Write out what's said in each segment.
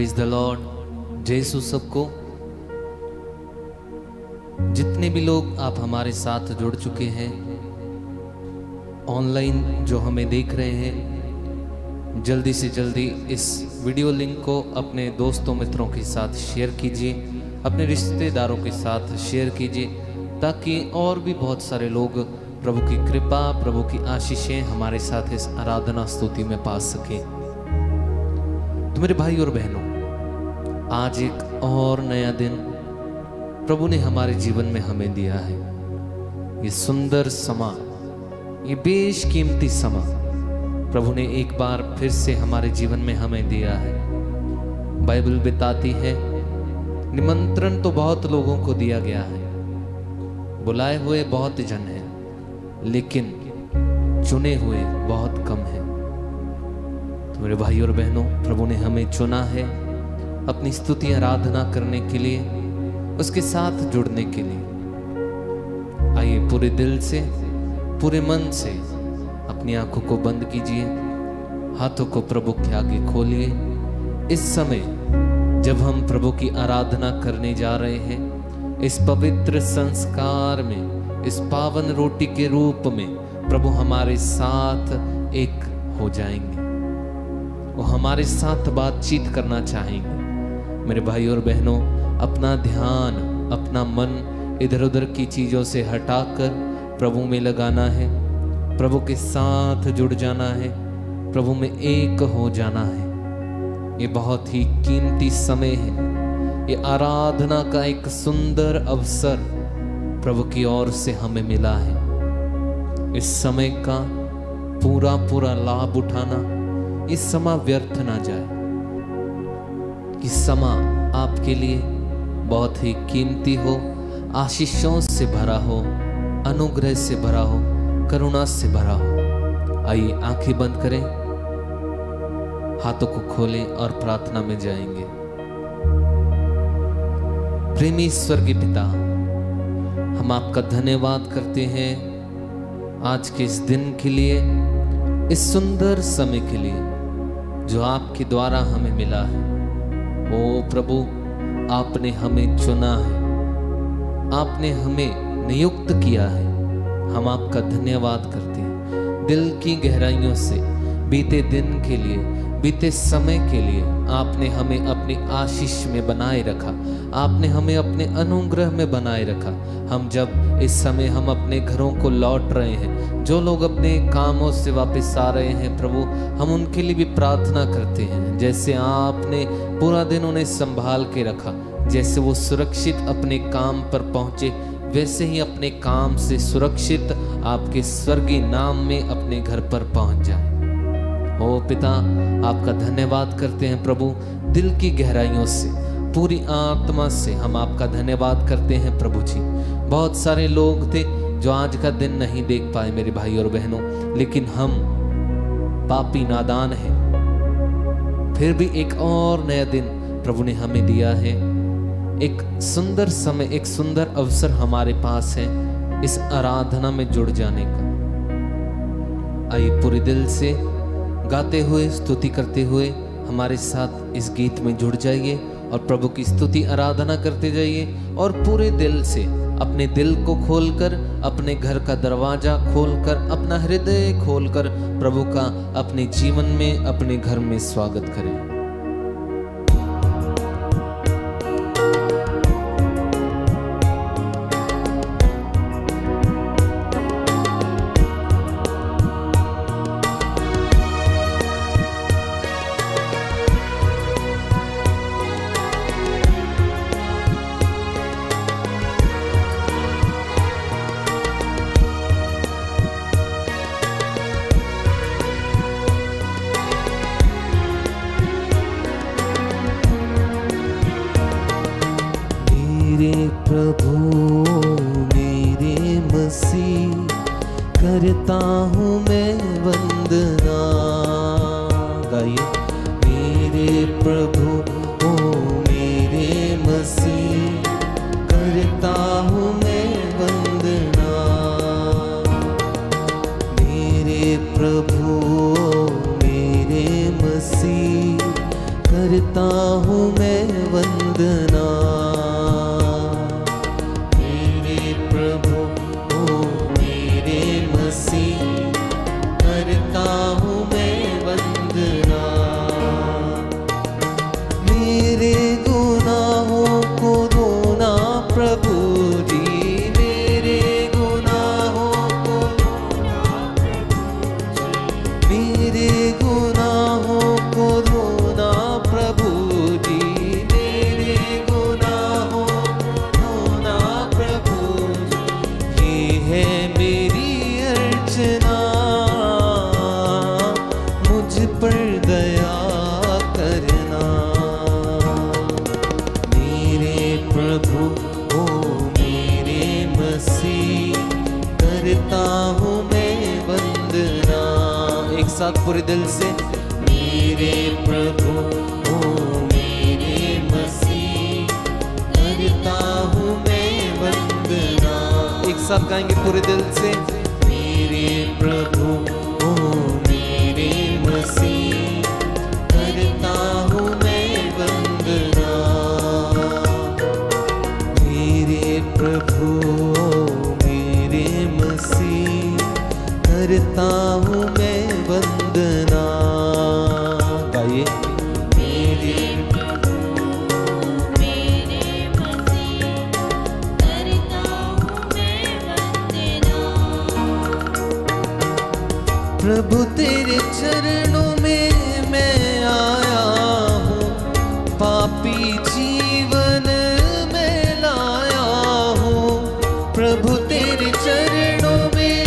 Praise the Lord. जय यीशु सबको। जितने भी लोग आप हमारे साथ जुड़ चुके हैं, ऑनलाइन जो हमें देख रहे हैं, जल्दी से जल्दी इस वीडियो लिंक को अपने दोस्तों मित्रों के साथ शेयर कीजिए, अपने रिश्तेदारों के साथ शेयर कीजिए, ताकि और भी बहुत सारे लोग प्रभु की कृपा, प्रभु की आशीषें हमारे साथ इस आराधना स्तुति में पा सकें। तो मेरे भाई और बहनों, आज एक और नया दिन प्रभु ने हमारे जीवन में हमें दिया है। ये सुंदर समा, ये बेशकीमती समा प्रभु ने एक बार फिर से हमारे जीवन में हमें दिया है। बाइबल बताती है, निमंत्रण तो बहुत लोगों को दिया गया है, बुलाए हुए बहुत जन हैं, लेकिन चुने हुए बहुत कम हैं। तो मेरे भाई और बहनों, प्रभु ने हमें चुना है अपनी स्तुति आराधना करने के लिए, उसके साथ जुड़ने के लिए। आइए पूरे दिल से, पूरे मन से अपनी आंखों को बंद कीजिए, हाथों को प्रभु के आगे खोलिए। इस समय जब हम प्रभु की आराधना करने जा रहे हैं, इस पवित्र संस्कार में, इस पावन रोटी के रूप में प्रभु हमारे साथ एक हो जाएंगे, वो हमारे साथ बातचीत करना चाहेंगे। मेरे भाई और बहनों, अपना ध्यान, अपना मन इधर उधर की चीजों से हटाकर प्रभु में लगाना है, प्रभु के साथ जुड़ जाना है, प्रभु में एक हो जाना है। ये बहुत ही कीमती समय है, ये आराधना का एक सुंदर अवसर प्रभु की ओर से हमें मिला है। इस समय का पूरा लाभ उठाना, इस समय व्यर्थ ना जाए। इस समय आपके लिए बहुत ही कीमती हो, आशीषों से भरा हो, अनुग्रह से भरा हो, करुणा से भरा हो। आइए आंखें बंद करें, हाथों को खोलें और प्रार्थना में जाएंगे। प्रेमी स्वर्गीय पिता, हम आपका धन्यवाद करते हैं आज के इस दिन के लिए, इस सुंदर समय के लिए जो आपके द्वारा हमें मिला है। ओ प्रभु, आपने हमें चुना है, आपने हमें नियुक्त किया है। हम आपका धन्यवाद करते हैं दिल की गहराइयों से। बीते दिन के लिए, बीते समय के लिए आपने हमें अपनी आशीष में बनाए रखा, आपने हमें अपने अनुग्रह में बनाए रखा। हम जब इस समय हम अपने घरों को लौट रहे हैं, जो लोग अपने कामों से वापस आ रहे हैं प्रभु, हम उनके लिए भी प्रार्थना करते हैं। जैसे आपने पूरा दिन उन्हें संभाल के रखा, जैसे वो सुरक्षित अपने काम पर पहुंचे, वैसे ही अपने काम से सुरक्षित आपके स्वर्गीय नाम में अपने घर पर पहुंच जाए। ओ पिता, आपका धन्यवाद करते हैं प्रभु, दिल की गहराइयों से, पूरी आत्मा से हम आपका धन्यवाद करते हैं प्रभु जी। बहुत सारे लोग थे जो आज का दिन नहीं देख पाए मेरे भाई और बहनों, लेकिन हम पापी नादान हैं, फिर भी एक और नया दिन प्रभु ने हमें दिया है। एक सुंदर समय, एक सुंदर अवसर हमारे पास है इस आराधना में जुड़ जाने का। आइए पूरे दिल से गाते हुए, स्तुति करते हुए हमारे साथ इस गीत में जुड़ जाइए और प्रभु की स्तुति आराधना करते जाइए। और पूरे दिल से अपने दिल को खोलकर, अपने घर का दरवाजा खोलकर, अपना हृदय खोलकर प्रभु का अपने जीवन में, अपने घर में स्वागत करें। मेरे प्रभु मेरे मसीह, करता हूँ मैं वंदना। गाइए। मेरे प्रभु ओ मेरे मसीह, करता हूँ मैं वंदना। मेरे प्रभु मेरे मसीह, करता हूँ मैं वंदना। मेरे प्रभु ओ मेरे मसीह, करता हूँ मैं वंदना। मेरे गुनाहों को धोना प्रभु जी, मेरे गुनाहों को धोना प्रभु जी, मेरे गुनाहों को धोना प्रभु जी, मेरे गुनाहों को धोना प्रभु जी। ये है मेरी अर्चना, मुझ पर दया करना। मेरे प्रभु ओ मेरे मसीह, करता हूँ मैं वंदना। एक साथ पूरे दिल से, मेरे प्रभु ओ मेरे मसीह, करता हूँ मैं वंदना। एक साथ गाएंगे पूरे दिल से, मेरे प्रभु ओ मेरे मसीह, करता हूँ मैं वंदना। मेरे प्रभु मेरे मसीह, करता हूँ मैं वंदना। गाइए, मेरे मेरे मसीह, करता हूँ मैं वंदना। प्रभु तेरे चरणों में मैं आया हूँ, पापी जीवन में लाया हूँ। प्रभु तेरे चरणों में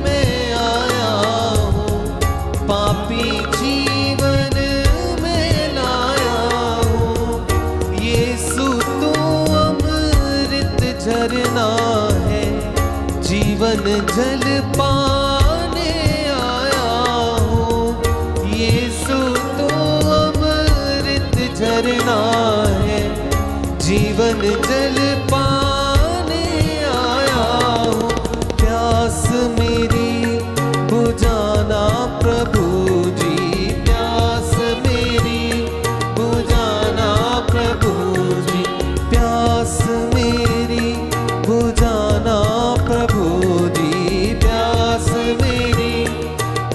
मैं आया हूँ, पापी जीवन में लाया हूँ। यीशु तू अमृत झरना है, जीवन जल पाने आया हूँ। यीशु तू अमृत झरना है, जीवन जल पाने आया हूँ। प्यास मेरी बुझाना प्रभु जी, प्यास मेरी बुझाना प्रभु जी, प्यास मेरी बुझाना प्रभु जी, प्यास मेरी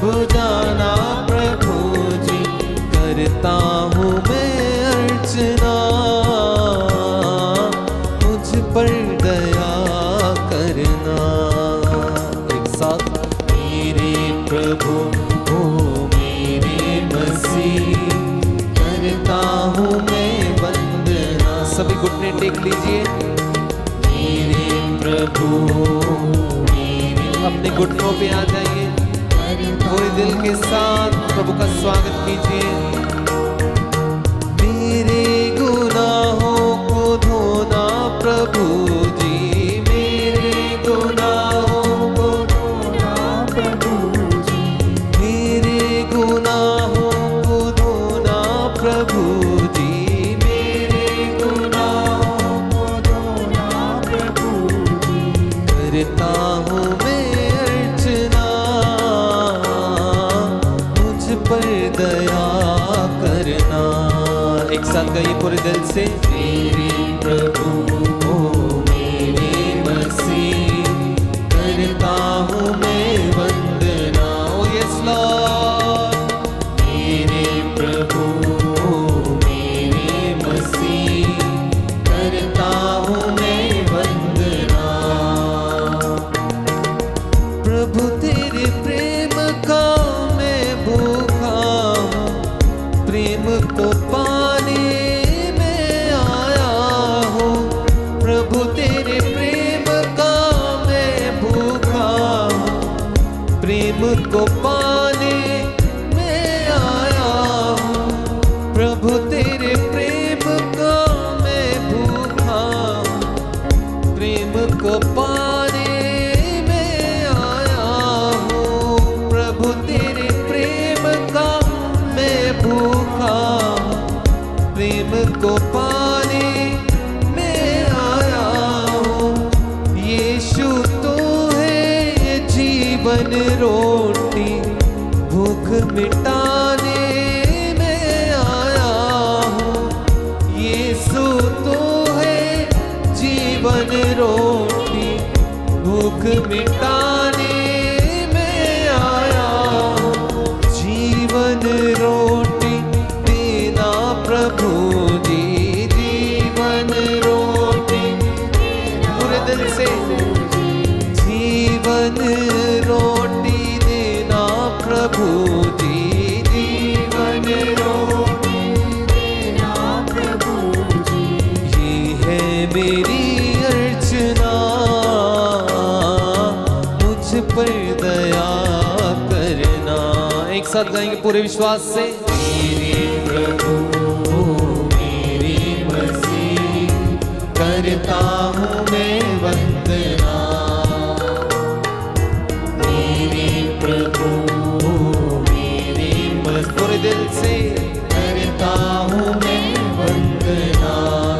बुझाना प्रभु जी। करता हूँ मैं अर्चना, मुझ पर दया करना। एक साथ, मेरे प्रभु ओ मेरे मसीह, करता हूँ मैं वंदना। सभी घुटने टेक लीजिए। मेरे प्रभु मेरे, अपने घुटनों पे आ जाइए, पूरे दिल के साथ प्रभु का स्वागत कीजिए। मेरे गुनाहों को धोना प्रभु जी, मेरे गुनाहों को धोना प्रभु जी, मेरे गुनाहों को धोना प्रभु जी, मेरे गुनाहों को धोना प्रभु जी। करता हूँ मैं अर्चना, मुझ पर दया करना। एक साथ गाइए पूरे दिल से, मेरे प्रभु ओ मेरे मसीह, करता हूँ मैं वंदना। ओ यस लॉर्ड, मेरे प्रभु ओ मेरे मसीह, करता हूँ मैं वंदना। प्रभु तेरे प्रेम का मैं भूखा हूँ, प्रेम को पाने में आया हूँ। प्रभु तेरे प्रेम का मैं भूखा हूँ, प्रेम को पाने में आया हूँ। प्रभु तेरे प्रेम का मैं भूखा हूँ, प्रेम को पाने में आया हूँ। प्रभु तेरे प्रेम का मैं भूखा हूँ, प्रेम को पाने में आया हूँ। यीशु तो है जीवन रोटी, भूख मिटाने में आया हूँ। भूख मिटाने में आया हूँ। जीवन रोटी देना प्रभु जी, जीवन रोटी पूरे दिल से, जीवन रोटी देना प्रभु जी, जीवन रोटी देना प्रभु जी। ये है मेरी अर्चना, मुझ पर दया करना। एक साथ गाएंगे पूरे विश्वास से। मेरे प्रभु मेरे मसीह, करता हूँ मैं वंदना। मेरे प्रभु मेरे मसीह, पूरे दिल से करता हूँ मैं वंदना।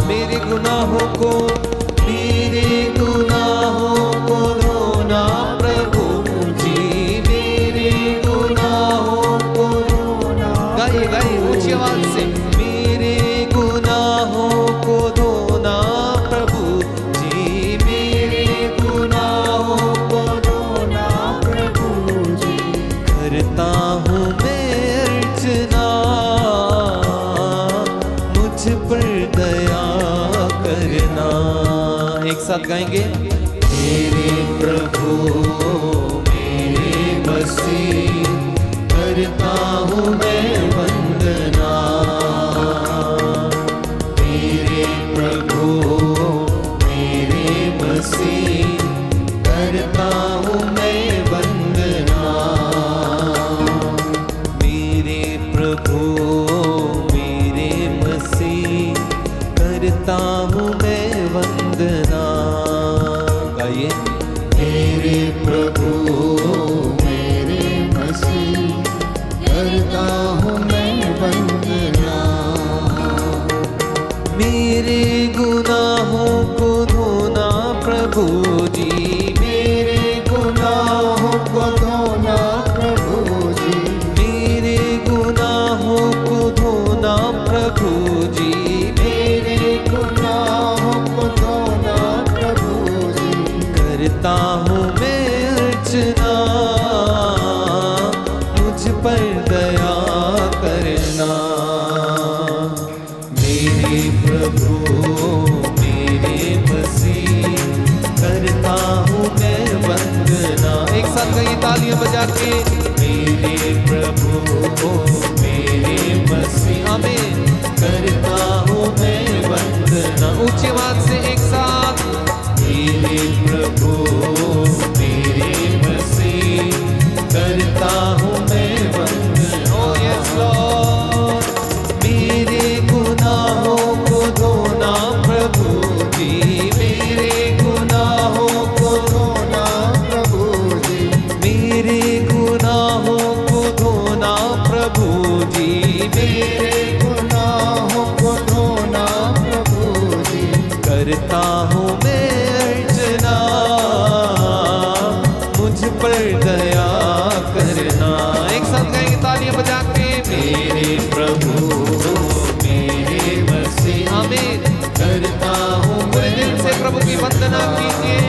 मेरे गुनाहों को धोना प्रभु जी, मेरे गुनाहों को धोना। गाइए गाइए ऊंची आवाज से। मेरे गुनाहों को धोना प्रभु जी, मेरे गुनाहों को धोना प्रभु जी। करता हूँ मैं अर्चना, मुझ पर दया करना। एक साथ गाएंगे। मेरे प्रभु मेरे मसीह, करता हूँ मैं वंदना। मेरे प्रभु मेरे मसीह, करता हूँ मैं वंदना। मेरे प्रभु मेरे मसीह, करता हूँ मैं वंदना। गाइए। मेरे प्रभु मेरे मसीह, करता हूँ मैं वंदना। मेरे गुनाहों को धोना प्रभु जी, मेरे गुनाहों को धोना प्रभु जी। मेरे गुनाहों को धोना प्रभु जी, मेरे गुनाहों को धोना प्रभु जी। करता हूँ मैं अर्चना, मुझ पर दया करना। मेरे प्रभु मेरे मसीह, करता हूँ मैं वंदना। एक साथ कई तालियां बजा के। मेरे प्रभु मेरे मसीह, आमीन, करता हूँ मैं वंदना। ऊंची आवाज से एक साथ। मेरे प्रभु मेरे मसीह, करता हूँ मैं वंदना। Oh yes Lord. मेरे गुनाहों को धोना प्रभु जी, मेरे गुनाहों को धोना प्रभु जी। मेरे गुनाहों को धोना प्रभु जी, मेरे गुनाहों को धोना प्रभु जी। करता हूँ मैं अर्चना, मुझ पर दया करना। एक साथ गाएंगे तालियां बजा के। मेरे प्रभु मेरे मसीह, आमीन, करता हूँ। पूरे दिल से प्रभु की वंदना कीजिए।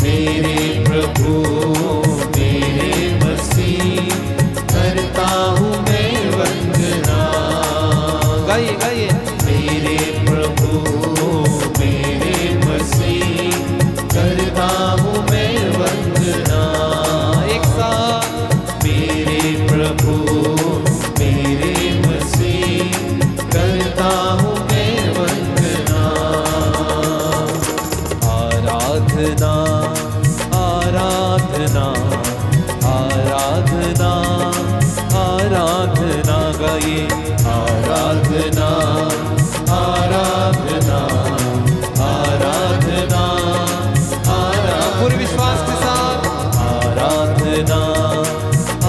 मेरे प्रभु मेरे मसीह, करता हूँ मैं वंदना। गाइए गाइए। मेरे प्रभु मेरे मसीह, करता हूँ मैं वंदना। एक साथ। मेरे प्रभु मेरे मसीह, करता हूँ मैं वंदना। आराधना आराधना आराधना आराधना। गाइए। आराधना आराधना आराधना आराधना। पूरे विश्वास के साथ। आराधना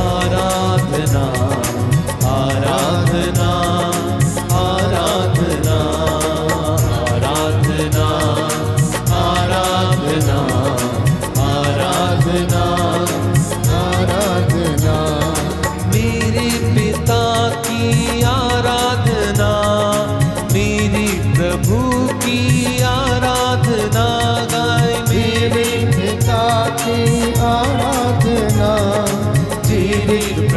आराधना आराधना आराधना आराधना आराधना आराधना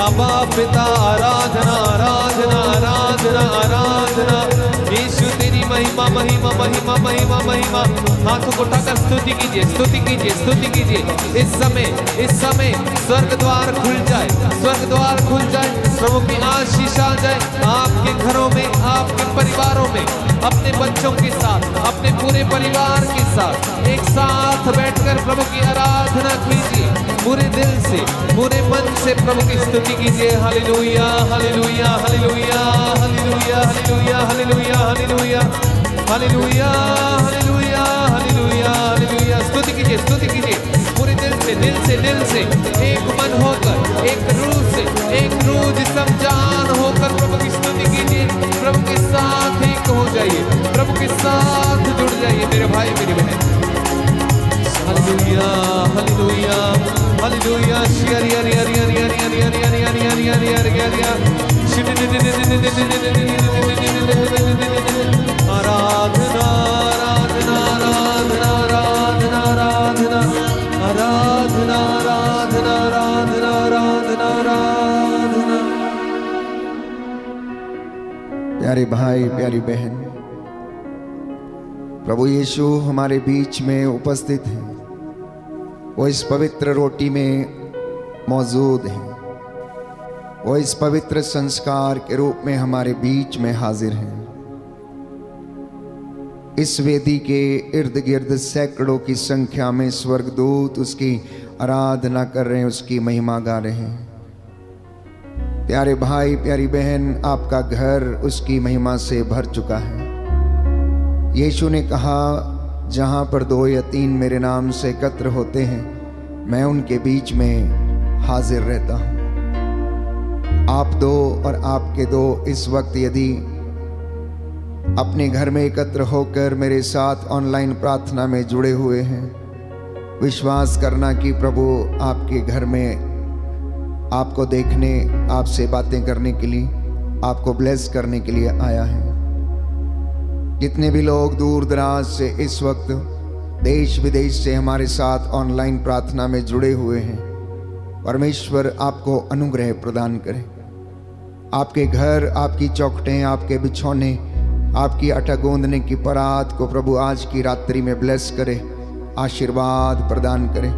अबा पिता आराधना आराधना आराधना आराधना। यीशु तेरी महिमा महिमा महिमा महिमा महिमा। हाथों को उठाकर स्तुति कीजिए स्तुति कीजिए स्तुति कीजिए। इस समय स्वर्ग द्वार खुल जाए, स्वर्ग द्वार खुल जाए, प्रभु की आशीष आ जाए आपके घरों में, आपके परिवारों में, अपने बच्चों के साथ, अपने पूरे परिवार के साथ एक साथ बैठकर प्रभु की आराधना कीजिए। पूरे दिल से, पूरे मन से प्रभु की स्तुति कीजिए। Hallelujah hallelujah hallelujah hallelujah hallelujah hallelujah hallelujah hallelujah hallelujah hallelujah hallelujah. स्तुति कीजिए पूरे दिल से एक मन होकर, एक रूह जिस्म जान होकर प्रभु की स्तुति कीजिए। प्रभु के साथ एक हो जाइए, प्रभु के साथ जुड़ जाइए मेरे भाई मेरी बहन। Hallelujah hallelujah hallelujah. शियरी हरी हरी हरी हरी हरी हरी हरी हरी हरी हरी हरी हरी आराधना आराधना आराधना आराधना आराधना आराधना आराधना आराधना आराधना आराधना। प्यारे भाई प्यारी बहन, प्रभु यीशु हमारे बीच में उपस्थित हैं। वो इस पवित्र रोटी में मौजूद हैं। वो इस पवित्र संस्कार के रूप में हमारे बीच में हाजिर हैं। इस वेदी के इर्द गिर्द सैकड़ों की संख्या में स्वर्गदूत उसकी आराधना कर रहे हैं, उसकी महिमा गा रहे हैं। प्यारे भाई प्यारी बहन, आपका घर उसकी महिमा से भर चुका है। यीशु ने कहा, जहाँ पर 2 या 3 मेरे नाम से एकत्र होते हैं, मैं उनके बीच में हाजिर रहता हूँ। आप 2 और आपके 2 इस वक्त यदि अपने घर में एकत्र होकर मेरे साथ ऑनलाइन प्रार्थना में जुड़े हुए हैं, विश्वास करना कि प्रभु आपके घर में आपको देखने, आपसे बातें करने के लिए, आपको ब्लेस करने के लिए आया है। जितने भी लोग दूर दराज से इस वक्त देश विदेश से हमारे साथ ऑनलाइन प्रार्थना में जुड़े हुए हैं, परमेश्वर आपको अनुग्रह प्रदान करे। आपके घर, आपकी चौखटें, आपके बिछौने, आपकी आटा गूंदने की परात को प्रभु आज की रात्रि में ब्लेस करे, आशीर्वाद प्रदान करे।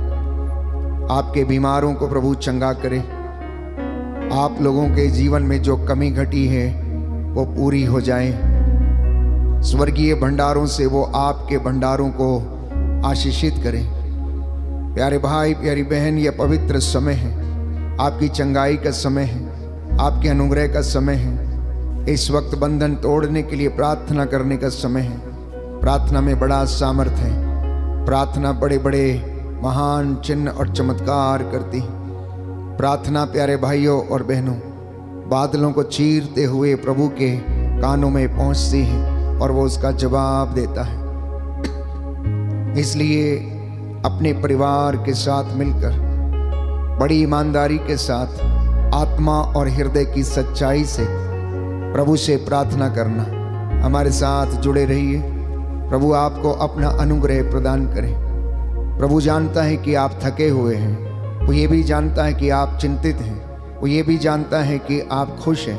आपके बीमारों को प्रभु चंगा करे। आप लोगों के जीवन में जो कमी घटी है वो पूरी हो जाए। स्वर्गीय भंडारों से वो आपके भंडारों को आशीषित करें। प्यारे भाई प्यारी बहन, यह पवित्र समय है, आपकी चंगाई का समय है, आपके अनुग्रह का समय है। इस वक्त बंधन तोड़ने के लिए प्रार्थना करने का समय है। प्रार्थना में बड़ा सामर्थ्य है। प्रार्थना बड़े बड़े महान चिन्ह और चमत्कार करती है। प्रार्थना प्यारे भाइयों और बहनों, बादलों को चीरते हुए प्रभु के कानों में पहुंचती है और वो उसका जवाब देता है। इसलिए अपने परिवार के साथ मिलकर बड़ी ईमानदारी के साथ आत्मा और हृदय की सच्चाई से प्रभु से प्रार्थना करना। हमारे साथ जुड़े रहिए। प्रभु आपको अपना अनुग्रह प्रदान करे। प्रभु जानता है कि आप थके हुए हैं। वो ये भी जानता है कि आप चिंतित हैं। वो ये भी जानता है कि आप खुश हैं।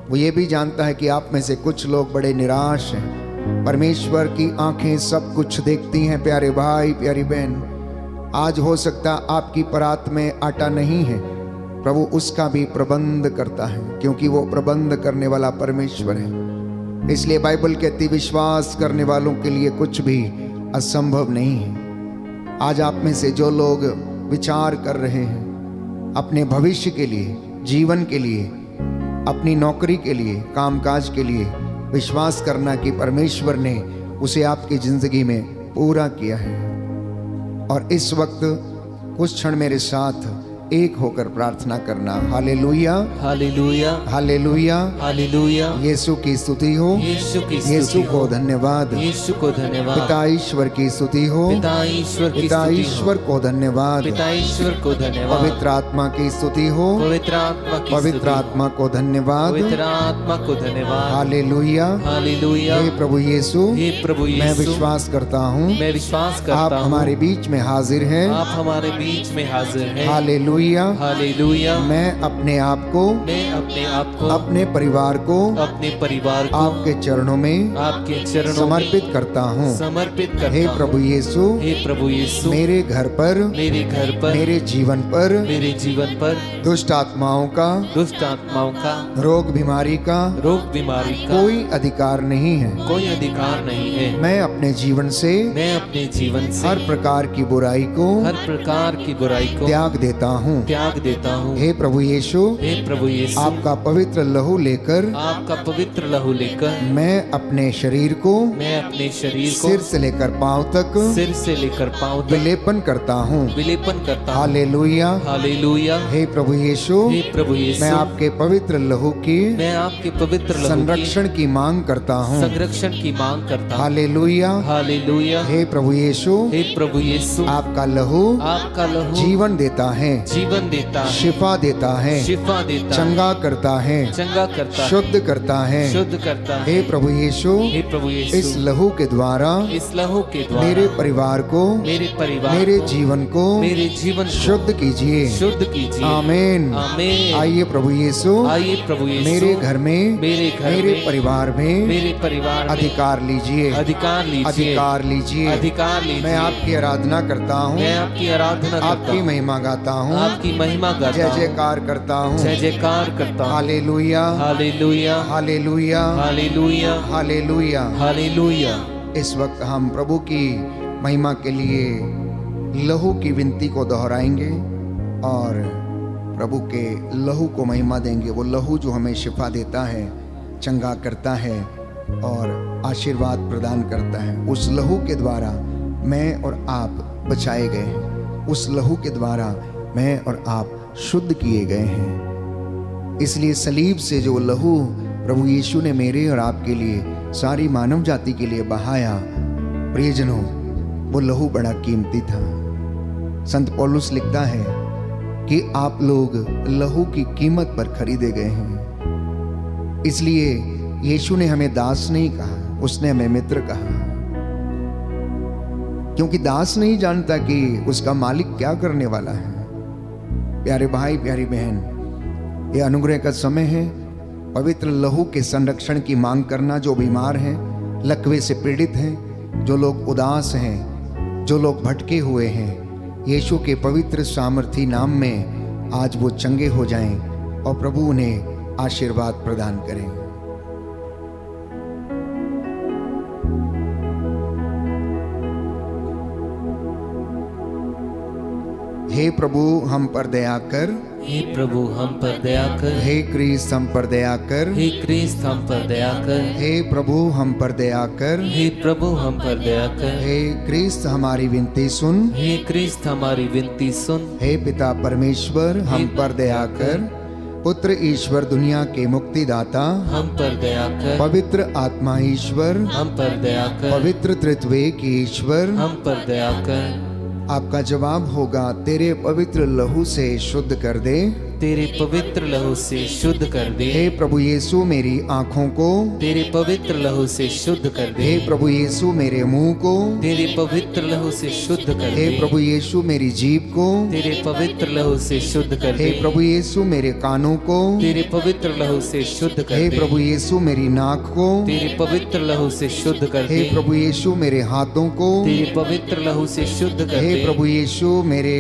वो ये भी जानता है कि आप में से कुछ लोग बड़े निराश हैं। परमेश्वर की आंखें सब कुछ देखती हैं। प्यारे भाई प्यारी बहन, आज हो सकता आपकी परात में आटा नहीं है, प्रभु उसका भी प्रबंध करता है, क्योंकि वो प्रबंध करने वाला परमेश्वर है। इसलिए बाइबल कहती, विश्वास करने वालों के लिए कुछ भी असंभव नहीं है। आज आप में से जो लोग विचार कर रहे हैं अपने भविष्य के लिए, जीवन के लिए, अपनी नौकरी के लिए, कामकाज के लिए, विश्वास करना कि परमेश्वर ने उसे आपकी जिंदगी में पूरा किया है। और इस वक्त कुछ क्षण मेरे साथ एक होकर प्रार्थना करना। Hallelujah hallelujah hallelujah hallelujah. Yeshu की स्तुति हो, यीशु की स्तुति यीशु हो, को धन्यवाद, यीशु को धन्यवाद। पिता ईश्वर की स्तुति हो, पिता ईश्वर की पिता स्तुति ईश्वर हो, को धन्यवाद, पिता ईश्वर को धन्यवाद। पवित्र आत्मा की स्तुति हो, पवित्र आत्मा की पवित्र स्तुति हो, आत्मा को धन्यवाद। पवित्र आत्मा को धन्यवाद। Hallelujah hallelujah. हे प्रभु यीशु, हे प्रभु मैं यीशु, विश्वास करता हूँ मैं विश्वास आप करता हूँ हमारे बीच में हाजिर हैं। आप हमारे बीच में हाजिर हैं। Hallelujah hallelujah. हालेलुया। मैं अपने आप को, मैं अपने आप को, अपने परिवार को अपने परिवार को आपके चरणों में आपके चरणों समर्पित में करता हूँ। समर्पित करता हे हूँ। प्रभु यीशु, हे प्रभु यीशु, मेरे घर पर, मेरे घर पर, मेरे जीवन पर मेरे जीवन पर दुष्ट आत्माओं का, दुष्ट आत्माओं का, रोग बीमारी का रोग बीमारी का कोई अधिकार नहीं है। कोई अधिकार नहीं है। मैं अपने जीवन से मैं अपने जीवन से हर प्रकार की बुराई को हर प्रकार की बुराई को त्याग देता हूँ। त्याग देता हूँ। हे प्रभु यीशु, हे प्रभु यीशु, आपका पवित्र लहू लेकर आपका पवित्र लहू लेकर मैं अपने शरीर को मैं अपने शरीर को सिर से लेकर पांव तक सिर से लेकर पांव तक विलेपन करता हूँ। विलेपन करता हूँ। हालेलुया। हालेलुया। हे प्रभु यीशु, हे प्रभु यीशु, मैं आपके पवित्र लहू की मैं आपके पवित्र लहू की संरक्षण की मांग करता हूँ। संरक्षण की मांग करता हूँ। हालेलुया। हालेलुया। हे प्रभु यीशु, हे प्रभु यीशु, आपका लहू आपका लहू जीवन देता है, जीवन देता है, शिफा देता है, शिफा देता है, चंगा करता है, चंगा करता है, शुद्ध करता है। शुद्ध करता है। हे प्रभु यीशु, हे प्रभु इस यीशु, लहू के द्वारा इस लहू के द्वारा मेरे परिवार को, मेरे परिवार मेरे को, जीवन को मेरे जीवन को शुद्ध कीजिए। शुद्ध कीजिए। आमीन। आमीन। आइए प्रभु यीशु, आइए प्रभु यीशु, मेरे घर में, मेरे घर मेरे में, परिवार में मेरे परिवार में अधिकार लीजिए, अधिकार लीजिए, अधिकार लीजिए। अधिकार लीजिए। मैं आपकी आराधना करता हूँ, मैं आपकी आराधना करता आपकी हूँ, महिमा गाता हूँ, आपकी महिमा गाता जय हूँ, जयकार करता हूँ। जय जयकार करता हूँ। Hallelujah, hallelujah. Hallelujah, hallelujah. Hallelujah. Hallelujah. इस वक्त हम प्रभु की महिमा के लिए लहू की विनती को दोहराएंगे और प्रभु के लहू को महिमा देंगे। वो लहू जो हमें शिफा देता है, चंगा करता है और आशीर्वाद प्रदान करता है। उस लहू के द्वारा मैं और आप बचाए गए हैं। उस लहू के द्वारा मैं और आप शुद्ध किए गए हैं। इसलिए सलीब से जो लहू प्रभु यीशु ने मेरे और आपके लिए, सारी मानव जाति के लिए बहाया, प्रियजनों, वो लहू बड़ा कीमती था। संत पौलुस लिखता है कि आप लोग लहू की कीमत पर खरीदे गए हैं। इसलिए यीशु ने हमें दास नहीं कहा, उसने हमें मित्र कहा। क्योंकि दास नहीं जानता कि उसका मालिक क्या करने वाला है। प्यारे भाई, प्यारी बहन, ये अनुग्रह का समय है। पवित्र लहू के संरक्षण की मांग करना। जो बीमार हैं, लकवे से पीड़ित हैं, जो लोग उदास हैं, जो लोग भटके हुए हैं, यीशु के पवित्र सामर्थी नाम में आज वो चंगे हो जाएं और प्रभु उन्हें आशीर्वाद प्रदान करें। हे प्रभु हम पर दया कर, हे प्रभु हम पर दया कर, हे क्रिस्त हम पर दया कर, हे क्रिस्त हम पर दया कर, हे प्रभु हम पर दया कर, हे प्रभु हम पर दया कर, हे क्रिस्त हमारी विनती सुन, हे क्रिस्त हमारी विनती सुन, हे पिता परमेश्वर हम पर दया कर, पुत्र ईश्वर दुनिया के मुक्तिदाता हम पर दया कर, पवित्र आत्मा ईश्वर हम पर दया कर, पवित्र त्रित्वैक ईश्वर हम पर दया कर। आपका जवाब होगा, तेरे पवित्र लहू से शुद्ध कर दे, तेरे पवित्र लहू से शुद्ध कर दे। हे प्रभु यीशु मेरी आंखों को, तेरे पवित्र लहू से शुद्ध कर दे। हे प्रभु यीशु मेरे मुंह को, तेरे पवित्र लहू से शुद्ध कर हे दे। प्रभु यीशु मेरी जीभ को, तेरे पवित्र लहू से शुद्ध कर हे दे। प्रभु यीशु मेरे कानों को, तेरे पवित्र लहू से शुद्ध कर हे दे। प्रभु यीशु मेरी नाक को, तेरे पवित्र लहू से शुद्ध कर हे दे। प्रभु यीशु मेरे हाथों को, तेरे पवित्र लहू से शुद्ध कर हे दे। प्रभु यीशु मेरे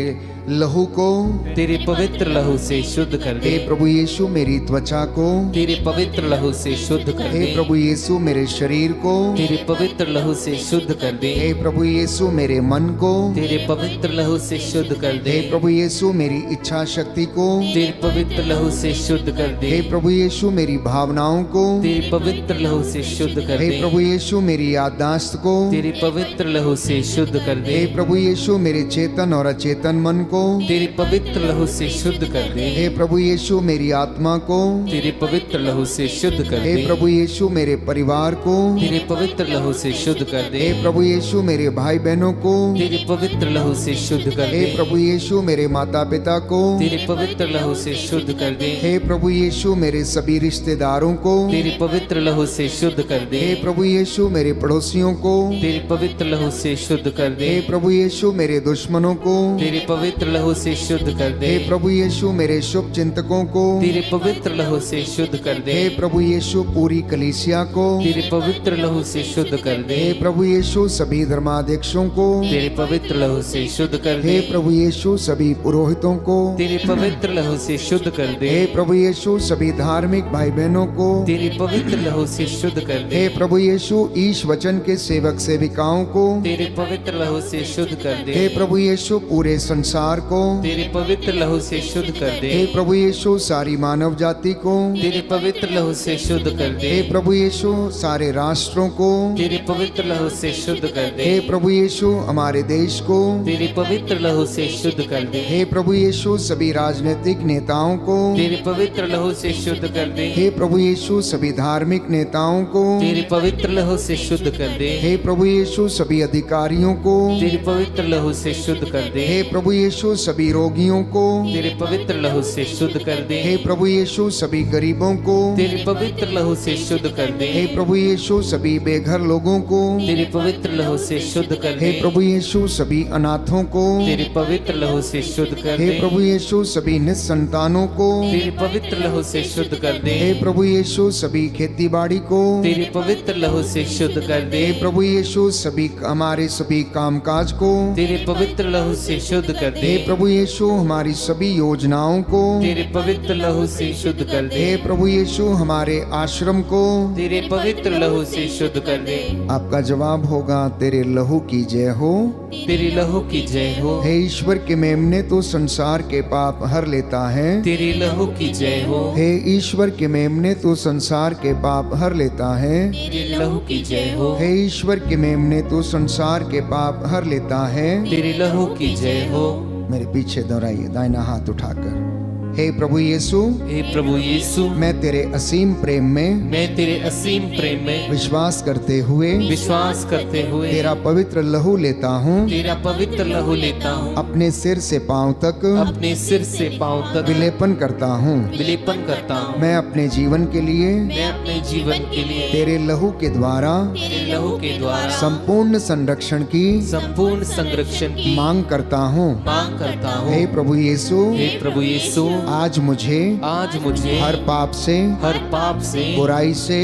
लहू को, तेरे पवित्र लहू से शुद्ध कर दे। हे प्रभु यीशु मेरी त्वचा को, तेरे पवित्र लहू से शुद्ध कर हे दे। प्रभु यीशु मेरे शरीर को, तेरे पवित्र लहू से शुद्ध कर दे। हे प्रभु यीशु मेरे मन को, तेरे पवित्र लहू से शुद्ध कर दे। हे प्रभु यीशु मेरी इच्छा शक्ति को, तेरे पवित्र लहू से शुद्ध कर दे। हे प्रभु यीशु मेरी भावनाओं को, तेरे पवित्र लहू से शुद्ध कर हे दे। प्रभु यीशु मेरी याददाश्त को, तेरे पवित्र लहू से शुद्ध कर दे। हे प्रभु यीशु मेरे चेतन और अचेतन मन को, तेरे पवित्र लहू से शुद्ध कर दे। हे प्रभु यीशु मेरी आत्मा को, तेरे पवित्र लहू से शुद्ध कर हे दे। प्रभु यीशु मेरे परिवार को, तेरे पवित्र लहू से शुद्ध कर दे। हे प्रभु यीशु मेरे भाई बहनों को, तेरे पवित्र लहू से शुद्ध कर हे दे। प्रभु यीशु मेरे माता पिता को, तेरे पवित्र लहू से शुद्ध कर दे। हे प्रभु यीशु मेरे सभी रिश्तेदारों को, तेरे पवित्र लहू से शुद्ध कर दे। हे प्रभु यीशु मेरे पड़ोसियों को, तेरे पवित्र लहू से शुद्ध कर दे। हे प्रभु यीशु मेरे दुश्मनों को, तेरे पवित्र लहू से शुद्ध कर दे। हे प्रभु यीशु मेरे शुभ चिंतकों को तेरे पवित्र लहू से शुद्ध कर दे। हे प्रभु यीशु पूरी कलीसिया को तेरे पवित्र लहू से शुद्ध कर दे। हे प्रभु यीशु सभी धर्माध्यक्षों को तेरे पवित्र लहू से शुद्ध कर दे। हे प्रभु यीशु सभी पुरोहितों को तेरे पवित्र लहू से शुद्ध कर दे। हे प्रभु यीशु सभी धार्मिक भाई बहनों को तेरे पवित्र लहू से शुद्ध कर दे। हे प्रभु यीशु ईश वचन के सेवक सेविकाओं को तेरे पवित्र लहू से शुद्ध कर दे। हे प्रभु यीशु पूरे संसार को तेरे पवित्र लहू से शुद्ध कर दे। हे प्रभु यीशु सारी मानव जाति को तेरे पवित्र लहू से शुद्ध कर दे। हे प्रभु यीशु सारे राष्ट्रों को तेरे पवित्र लहू से शुद्ध कर दे। हे प्रभु यीशु हमारे देश को तेरे पवित्र लहू से शुद्ध कर दे। हे प्रभु यीशु सभी राजनीतिक नेताओं को तेरे पवित्र लहू से शुद्ध कर दे। हे प्रभु यीशु सभी धार्मिक नेताओं को तेरे पवित्र लहू से शुद्ध कर दे। हे प्रभु यीशु सभी अधिकारियों को तेरे पवित्र लहू से शुद्ध कर दे। हे प्रभु यीशु सभी रोगियों को तेरे पवित्र लहू से शुद्ध कर दे। हे प्रभु यीशु सभी गरीबों को तेरे पवित्र लहू से शुद्ध कर दे। हे प्रभु यीशु सभी बेघर लोगों को तेरे पवित्र लहू से शुद्ध कर दे। हे प्रभु यीशु सभी अनाथों को तेरे पवित्र लहू से शुद्ध कर हे दे। प्रभु यीशु सभी निसंतानों को तेरे पवित्र लहू से शुद्ध कर दे। हे प्रभु यीशु सभी खेती बाड़ी को तेरे पवित्र लहू से शुद्ध कर दे। हे प्रभु यीशु सभी हमारे सभी कामकाज को तेरे पवित्र लहू से शुद्ध कर दे। हे प्रभु यीशु हमारी सभी योजनाओं को तेरे पवित्र लहू से शुद्ध कर दे। हे प्रभु यीशु हमारे आश्रम को तेरे पवित्र लहू से शुद्ध कर दे। आपका जवाब होगा तेरे लहू की जय हो। तेरे लहू की जय हो। हे ईश्वर के मेमने तो संसार के पाप हर लेता है। तेरे लहू की जय हो। हे ईश्वर के मेमने तो संसार के पाप हर लेता है। तेरे लहू की जय हो। हे ईश्वर के मेमने तो संसार के पाप हर लेता है। तेरे लहू की जय हो। मेरे पीछे दोहराइए दाहिना हाथ उठाकर। हे प्रभु यीशु हे प्रभु यीशु, मैं तेरे असीम प्रेम में मैं तेरे असीम प्रेम में विश्वास करते हुए विश्वास करते हुए तेरा पवित्र लहू लेता हूँ। तेरा पवित्र लहू लेता हूँ। अपने सिर से पांव तक अपने सिर से पांव तक विलेपन करता हूँ। विलेपन करता हूँ। मैं अपने जीवन के लिए मैं अपने जीवन के लिए तेरे लहू के द्वारा तेरे लहू के द्वारा संपूर्ण संरक्षण की संपूर्ण संरक्षण की मांग करता हूँ। मांग करता हूँ। हे प्रभु यीशु हे प्रभु यीशु, आज मुझे हर पाप से हर पाप से बुराई से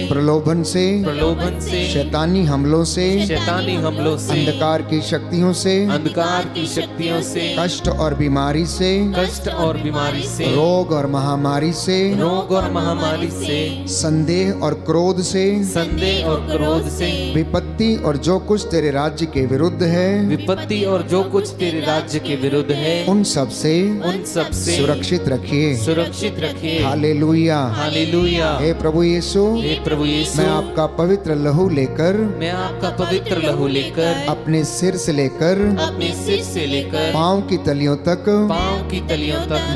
प्रलोभन से शैतानी हमलों से अंधकार की शक्तियों से कष्ट और बीमारी से रोग और महामारी से संदेह और क्रोध से विपत्ति और जो कुछ तेरे राज्य के विरुद्ध है उन सब से सुरक्षित रखिए। हालेलुया। हे प्रभु यीशु, मैं आपका पवित्र लहू लेकर अपने सिर से लेकर पांव की तलियों तक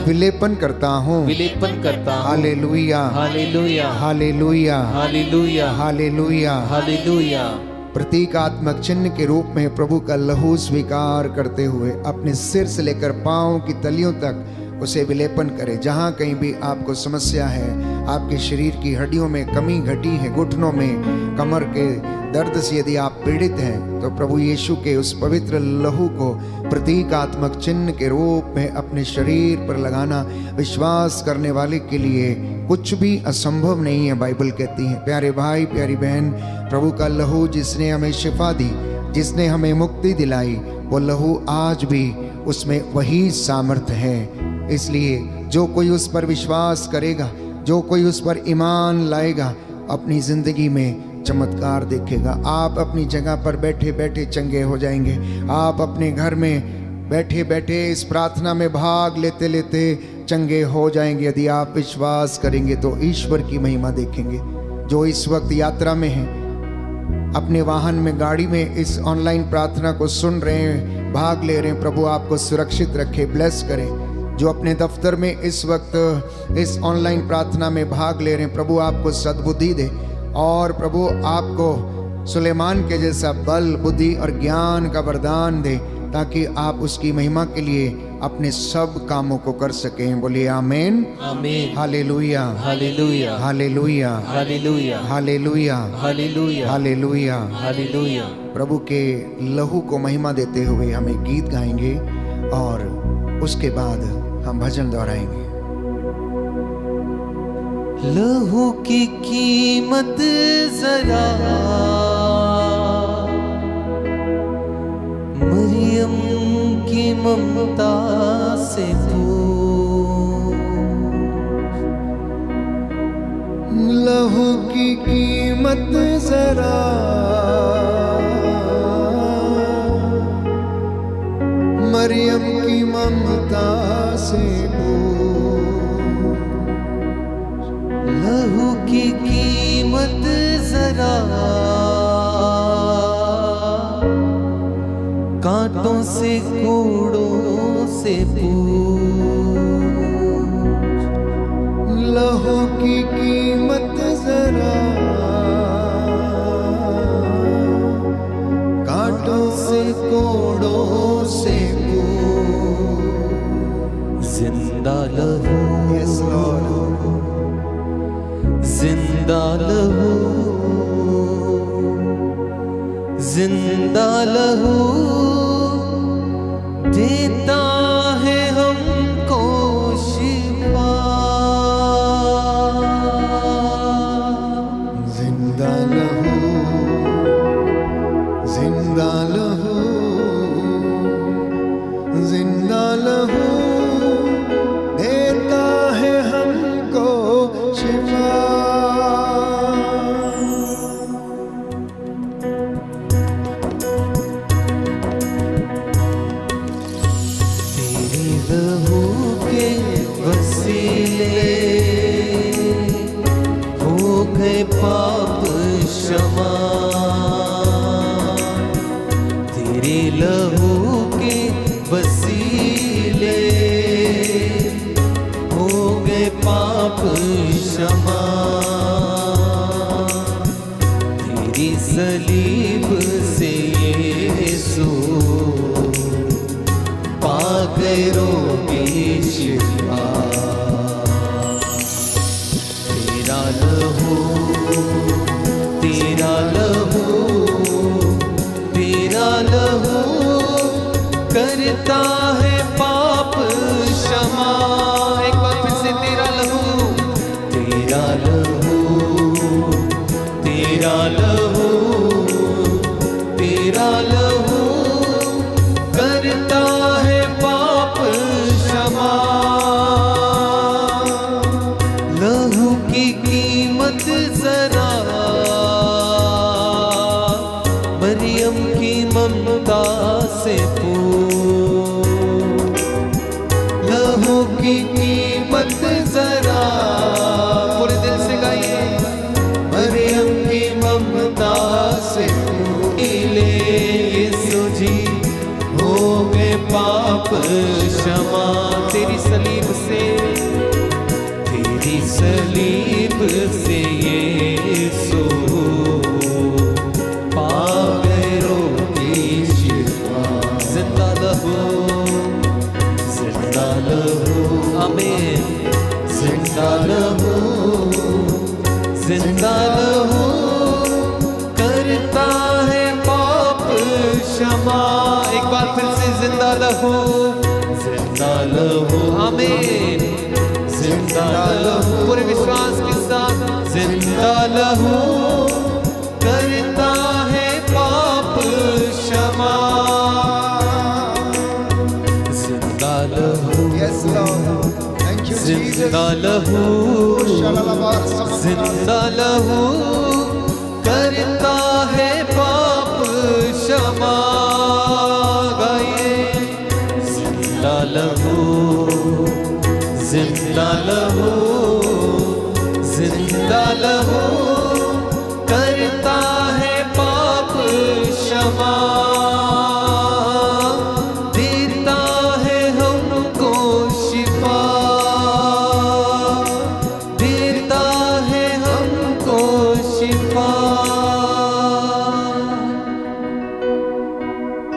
विलेपन करता हूँ। हालेलुया। प्रतीकात्मक चिन्ह के रूप में प्रभु का लहू स्वीकार करते हुए अपने सिर से लेकर पांव की तलियों तक उसे विलेपन करें। जहाँ कहीं भी आपको समस्या है, आपके शरीर की हड्डियों में कमी घटी है, घुटनों में कमर के दर्द से यदि आप पीड़ित हैं, तो प्रभु यीशु के उस पवित्र लहू को प्रतीकात्मक चिन्ह के रूप में अपने शरीर पर लगाना विश्वास करने वाले के लिए कुछ भी असंभव नहीं है, बाइबल कहती है। प्यारे भाई, प्यारी बहन, प्रभु का लहू जिसने हमें शिफा दी, जिसने हमें मुक्ति दिलाई, वो लहू आज भी उसमें वही सामर्थ्य है। इसलिए जो कोई उस पर विश्वास करेगा, जो कोई उस पर ईमान लाएगा, अपनी जिंदगी में चमत्कार देखेगा। आप अपनी जगह पर बैठे बैठे चंगे हो जाएंगे। आप अपने घर में बैठे बैठे इस प्रार्थना में भाग लेते लेते चंगे हो जाएंगे। यदि आप विश्वास करेंगे तो ईश्वर की महिमा देखेंगे। जो इस वक्त यात्रा में हैं, अपने वाहन में, गाड़ी में इस ऑनलाइन प्रार्थना को सुन रहे हैं, भाग ले रहे हैं, प्रभु आपको सुरक्षित रखे, ब्लेस करें। जो अपने दफ्तर में इस वक्त इस ऑनलाइन प्रार्थना में भाग ले रहे हैं, प्रभु आपको सद्बुद्धि दे और प्रभु आपको सुलेमान के जैसा बल, बुद्धि और ज्ञान का वरदान दे, ताकि आप उसकी महिमा के लिए अपने सब कामों को कर सकें। बोलिए आमीन। आमीन। Hallelujah. Hallelujah. Hallelujah. Hallelujah. Hallelujah. Hallelujah. Hallelujah. Hallelujah. प्रभु के लहू को महिमा देते हुए हमें गीत गाएंगे। और उसके बाद हम भजन दोहराएंगे। लहू की कीमत जरा मरियम की ममता से पूछ। लहू की कीमत जरा मरियम की ममता से पूछ। लहू की कीमत जरा कांटों से कूड़ों से पूछ। लहू की कीमत जरा कांटों से कोड़ों से पूछ। जिंदा लहू, यस लॉर्ड, जिंदा लहू, जिंदा लहू देता है हमको शिफा। जिंदा लहू, जिंदा लहू, जिंदा लहू देता है हमको शिफा। तेरी लहू के वसीले हो गए पाप क्षमा। तेरे लहू के वसीले हो गए पाप क्षमा। तेरी सलीब से यीशु पा गए रोगी शिफा। तेरा लहू, तेरा लहू, तेरा लहू करता है पाप क्षमा। एक बार फिर से तेरा लहू, तेरा लहू, तेरा लहू, तेरा लहू करता है पाप क्षमा। लहू की कीमत जरा मरियम की ममता से पूछ। लहू की कीमत जरा, पूरे दिल से गाइए, मरियम की ममता से पूछ। ले यीशु जी हो गए पाप क्षमा। तेरी सलीब से, तेरी सलीब से यीशु पा गए रोगी शिफा। जिंदा लहू, जिंदा लहू, आमीन। जिंदा लहू, जिंदा लहू करता है पाप क्षमा। एक बार फिर से जिंदा लहू, जिंदा लहू, आमीन। जिंदा लहू, पूरे विश्वास के साथ, जिंदा लहू करता है पाप क्षमा। जिंदा लहू, yes Lord, thank you Jesus. जिंदा लहू, जिंदा लहू करता है पाप क्षमा। गाइए, जिंदा लहू, जिंदा लहू, जिंदा लहू करता है पाप क्षमा। देता है हमको शिफा, देता है हमको शिफा।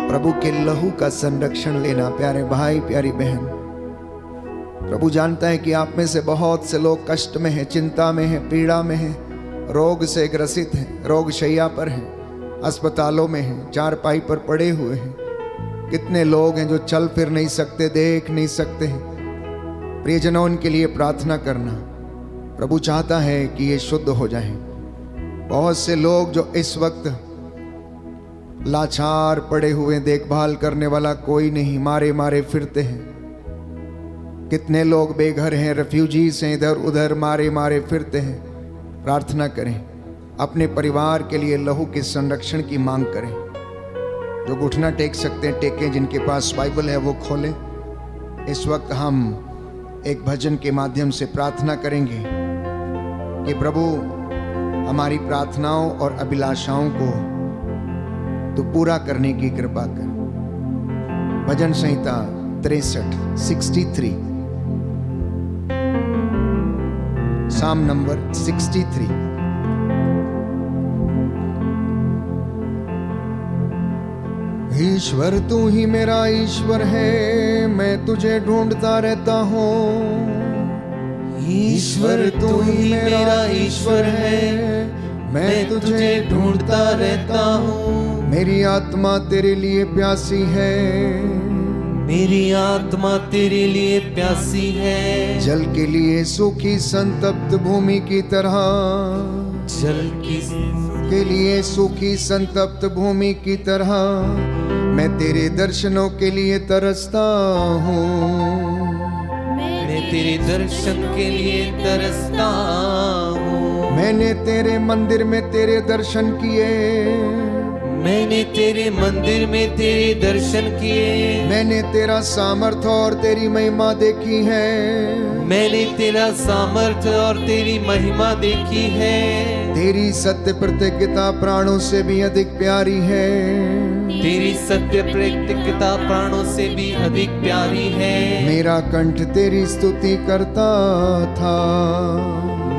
प्रभु के लहू का संरक्षण लेना प्यारे भाई प्यारी बहन। प्रभु जानता है कि आप में से बहुत से लोग कष्ट में हैं, चिंता में हैं, पीड़ा में हैं, रोग से ग्रसित हैं, रोग शैया पर हैं, अस्पतालों में हैं, चारपाई पर पड़े हुए हैं। कितने लोग हैं जो चल फिर नहीं सकते, देख नहीं सकते। प्रियजनों, उनके लिए प्रार्थना करना। प्रभु चाहता है कि ये शुद्ध हो जाएं। बहुत से लोग जो इस वक्त लाचार पड़े हुए, देखभाल करने वाला कोई नहीं, मारे मारे फिरते हैं। कितने लोग बेघर हैं, रेफ्यूजीज हैं, इधर उधर मारे मारे फिरते हैं। प्रार्थना करें, अपने परिवार के लिए लहू के संरक्षण की मांग करें। जो घुटना टेक सकते हैं टेकें, जिनके पास बाइबल है वो खोलें। इस वक्त हम एक भजन के माध्यम से प्रार्थना करेंगे कि प्रभु हमारी प्रार्थनाओं और अभिलाषाओं को तो पूरा करने की कृपा कर। भजन संहिता 63 साम नंबर 63। ईश्वर तू ही मेरा ईश्वर है, मैं तुझे ढूंढता रहता हूँ। ईश्वर तू ही मेरा ईश्वर है, मैं तुझे ढूंढता रहता हूँ। मेरी आत्मा तेरे लिए प्यासी है, मेरी आत्मा तेरे लिए प्यासी है। जल के लिए सूखी संतप्त भूमि की तरह, जल के लिए सूखी संतप्त भूमि की तरह मैं तेरे दर्शनों के लिए तरसता हूँ। मैं तेरे दर्शन के लिए तरसता हूँ। मैंने तेरे मंदिर में तेरे दर्शन किए, मैंने तेरे मंदिर में तेरे दर्शन किए। मैंने तेरा सामर्थ्य और तेरी महिमा देखी है, मैंने तेरा सामर्थ्य और तेरी महिमा देखी है। तेरी सत्य प्रतिज्ञता प्राणों से भी अधिक प्यारी है, तेरी सत्य प्रतिज्ञता प्राणों से भी अधिक प्यारी है। मेरा कंठ तेरी स्तुति करता था,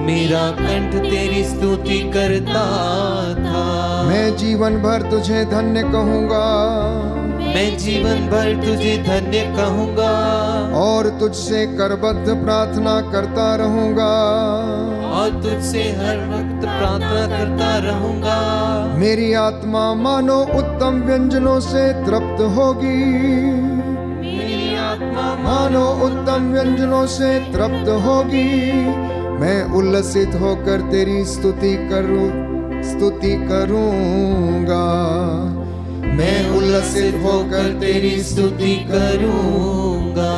मेरा कंठ तेरी स्तुति करता था। मैं जीवन भर तुझे धन्य कहूँगा, मैं जीवन भर तुझे धन्य कहूँगा, और तुझसे करबद्ध प्रार्थना करता रहूँगा, और तुझसे हर वक्त प्रार्थना करता रहूँगा। मेरी आत्मा मानो उत्तम व्यंजनों से तृप्त होगी, मेरी आत्मा मानो उत्तम व्यंजनों से तृप्त होगी। मैं उल्लसित होकर तेरी स्तुति करूँगा, मैं उल्लसित होकर तेरी स्तुति करूँगा।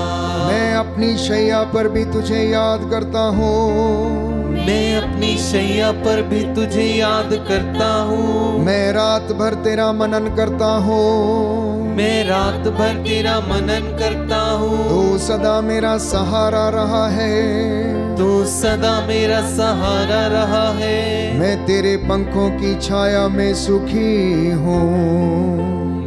मैं अपनी शैया पर भी तुझे याद करता हूँ, मैं अपनी शैया पर भी तुझे याद करता हूँ। मैं रात भर तेरा मनन करता हूँ, मैं रात भर तेरा मनन करता हूँ। तू सदा मेरा सहारा रहा है, तू सदा मेरा सहारा रहा है। मैं तेरे पंखों की छाया में सुखी हूँ,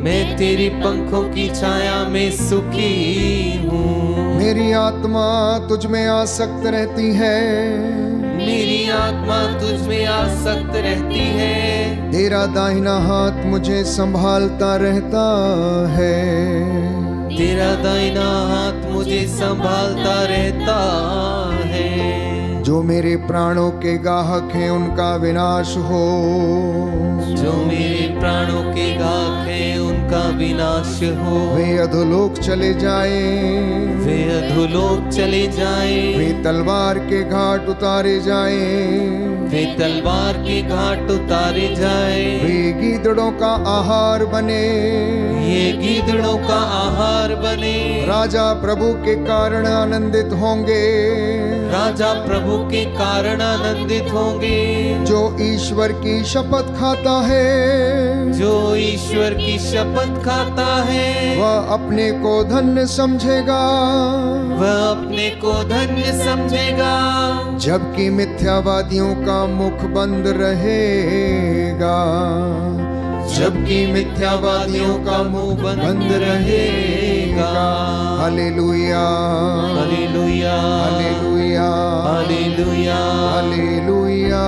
मैं तेरी पंखों की छाया में सुखी हूँ। मेरी आत्मा तुझ में आसक्त रहती है, मेरी आत्मा तुझ में आसक्त रहती है। तेरा दाहिना हाथ मुझे संभालता रहता है, तेरा दाहिना हाथ मुझे संभालता रहता है। जो मेरे प्राणों के गाहक हैं उनका विनाश हो, जो मेरे प्राणों के गाहक हैं उनका विनाश हो। वे अधोलोक चले जाए, वे अधोलोक चले जाए। वे तलवार के घाट उतारे जाए, वे तलवार के घाट उतारे जाए। वे गीदड़ों का आहार बने, ये गीदड़ों का आहार बने। राजा प्रभु के कारण आनंदित होंगे, राजा प्रभु के कारण आनंदित होंगे। जो ईश्वर की शपथ खाता है, जो ईश्वर की शपथ खाता है, वह अपने को धन्य समझेगा, वह अपने को धन्य समझेगा। जबकि मिथ्यावादियों का मुख बंद रहेगा, जबकि मिथ्यावादियों का मुंह बंद रहेगा। Hallelujah, hallelujah, hallelujah, hallelujah, hallelujah,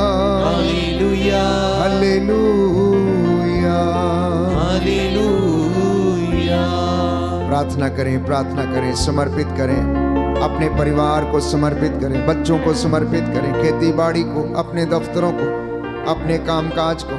hallelujah, hallelujah, hallelujah. प्रार्थना करें, प्रार्थना करें, समर्पित करें, अपने परिवार को समर्पित करें, बच्चों को समर्पित करें, खेती बाड़ी को, अपने दफ्तरों को, अपने कामकाज को,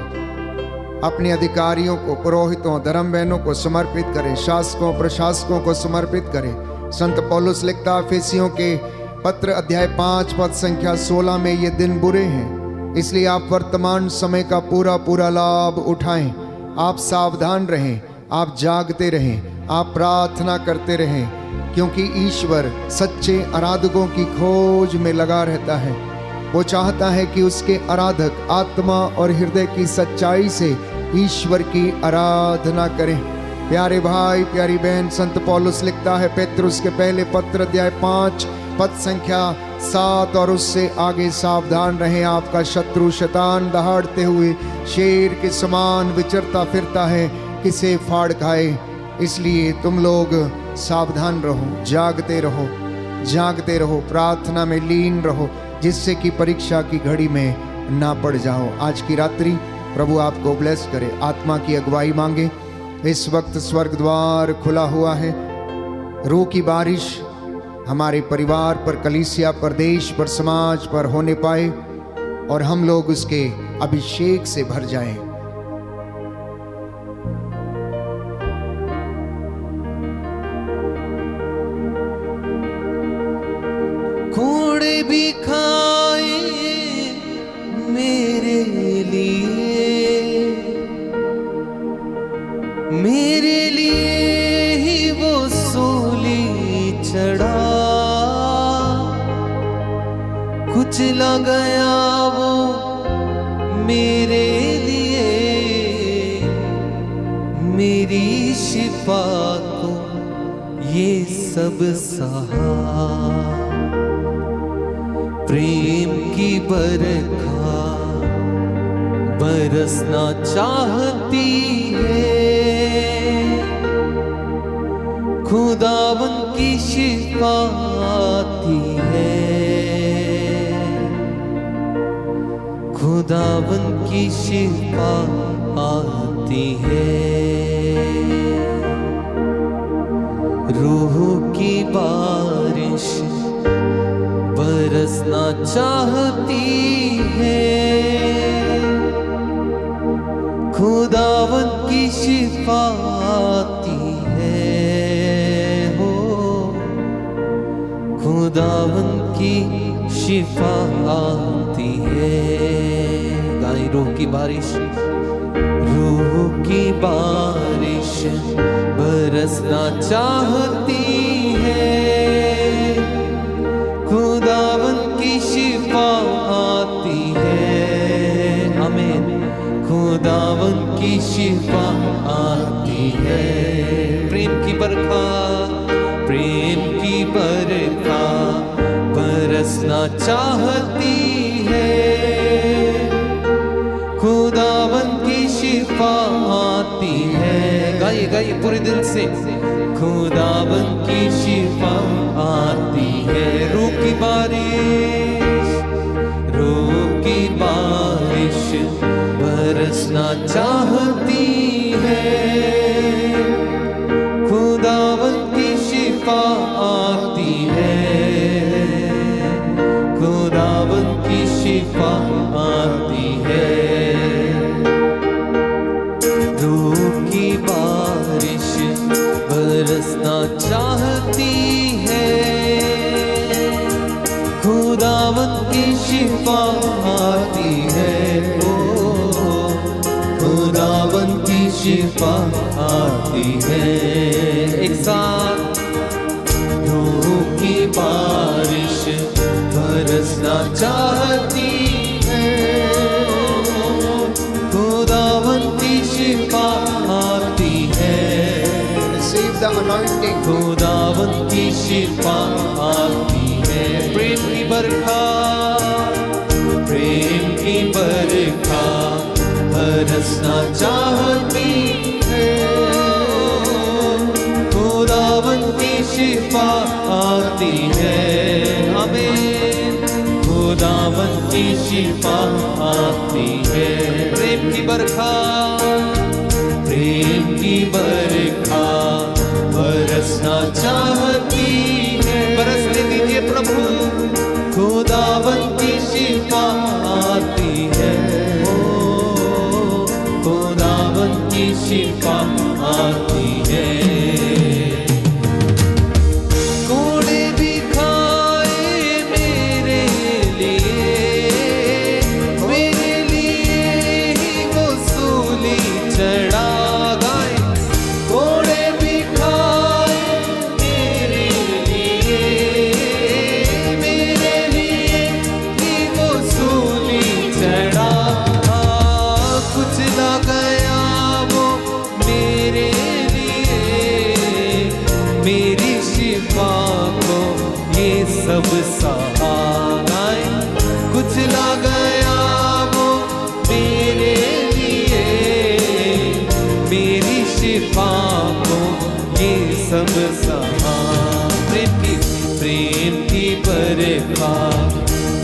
अपने अधिकारियों को, पुरोहितों, धर्म बहनों को समर्पित करें, शासकों प्रशासकों को समर्पित करें। संत पौलुस लिखता एफेसियों के पत्र अध्याय 5 पद संख्या 16 में, ये दिन बुरे हैं, इसलिए आप वर्तमान समय का पूरा पूरा लाभ उठाएं। आप सावधान रहें, आप जागते रहें, आप प्रार्थना करते रहें, क्योंकि ईश्वर सच्चे आराधकों की खोज में लगा रहता है। वो चाहता है कि उसके आराधक आत्मा और हृदय की सच्चाई से ईश्वर की आराधना करें। प्यारे भाई, प्यारी बहन, संत पौलुस लिखता है पेतरुस के पहले पत्र अध्याय 5 पद संख्या 7, और उससे आगे, सावधान रहें, आपका शत्रु शैतान दहाड़ते हुए शेर के समान विचरता फिरता है, किसे फाड़ खाए। इसलिए तुम लोग सावधान रहो, जागते रहो, जागते रहो, प्रार्थना में लीन रहो, जिससे कि परीक्षा की घड़ी में ना पड़ जाओ। आज की रात्रि प्रभु आपको ब्लेस करे, आत्मा की अगुवाई मांगे। इस वक्त स्वर्ग द्वार खुला हुआ है, रूह की बारिश हमारे परिवार पर, कलीसिया पर, देश पर, समाज पर होने पाए और हम लोग उसके अभिषेक से भर जाएं। घोड़े भी खाए मेरे लिए ही वो सूली चढ़ा, कुचला गया वो मेरे लिए, मेरी शिफा को ये सब सहा। प्रेम की बरखा बरसना चाहती है, खुदावन की शिफा आती है, खुदावन की शिफा आती है। रूह की बारिश बरसना चाहती है, खुदावन की शिफा आती है, हो खुदावन की शिफा आती है। गाई रूह की बारिश, रूह की बारिश बरसना चाहती है, खुदावन की शिफा आती है। आमीन। खुदावन की शिफा आती है। प्रेम की बरखा, प्रेम की बरखा बरसना चाहती है, खुदावन की शिफा आती है। गाइए गाइए पूरे दिल से, खुदावन की शिफा आती है। रूह की बारिश, रूह की बारिश बरसना चाहती है, खुदावन की शिफा आती है, खुदावन की शिफा आती है। रूह की बारिश बरसना चाहती है, खुदावन की शिफा आती है, ओ खुदावन की शिफा आती है। एक साथ, रूह की बारिश बरसना चाहती है, खुदावन की शिफा आती है। Receive the anointing. खुदावन की शिफा आती है। प्रेम की बरखा, प्रेम की बरखा बरसना चाहती है, खुदावन की शिफा आती है। आमीन। खुदावन की शिफा आती है। प्रेम की बरखा, प्रेम की बरखा बरसना चाहती है। बरसने दीजिए प्रभु, खुदावन की शिफा आती है, ओ खुदा शिफा को ये सब सहाय, कुचला गया वो मेरे लिए, मेरी शिफा को ये सब सहाय। प्रेम की बरखा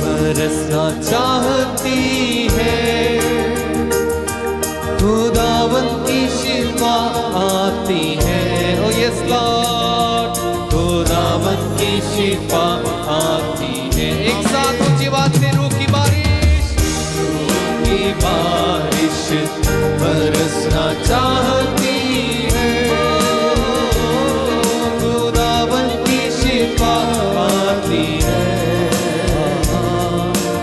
बरसना चाहती है, खुदावन की शिफा आती है। ओ यस लॉर्ड, खुदावन की शिफा आती है। एक साथ ऊंची आवाज से रूह की बारिश, रूह की बारिश बरसना चाहती है, खुदावन की शिफा आती है,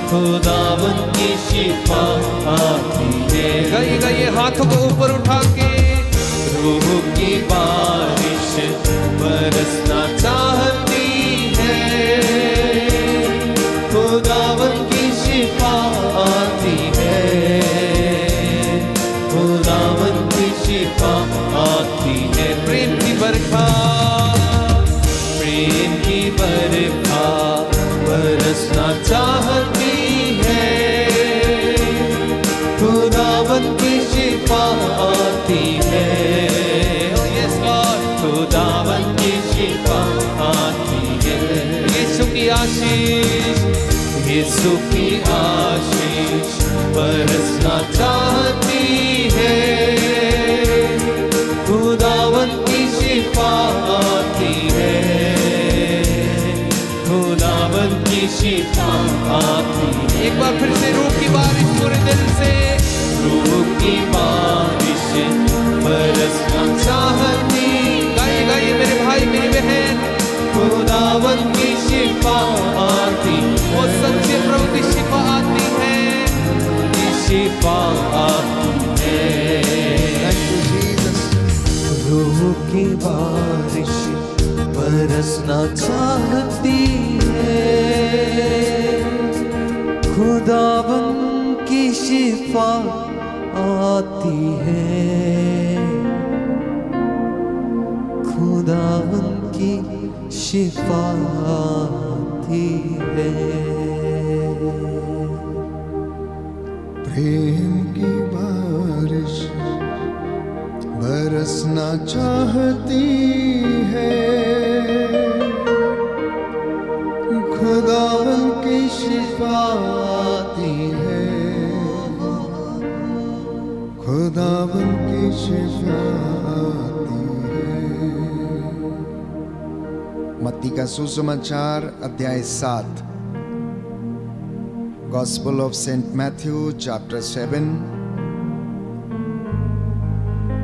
खुदावन की शिफा आती है। गाइए गाइए हाथों को ऊपर उठा के, रूह की बारिश बरसना चाहती है, खुदावन की शिफा आती है, खुदावन की शिफा आती है। प्रेम की बरखा, प्रेम की बरखा बरसना चाहती है, खुदावन की शिफा आती है। यस लॉर्ड, खुदावन की शिफा आती है। यीशु की आशीष, यीशु की आशीष बरसना चाहती है, खुदावन की शिफा आती है, खुदावन की शिफा आती है। एक बार फिर से रूह की बारिश पूरे दिल से, रूह की बारिश बरसना चाहती। गाइए गाइए मेरे भाई मेरी बहन, खुदावन की शिफा आती, वो सच्चे प्रभु की शिफा आती है, ये शिफा आती है। रूह की बारिश बरसना चाहती है, खुदावन की शिफा आती है, खुदावन की शिफा आती है। प्रेम की बारिश बरसना चाहती है, खुदावन की शिफा आती है, खुदावन की शिफा आती है। मत्ती का सुसमाचार अध्याय 7, Gospel of Saint Matthew chapter 7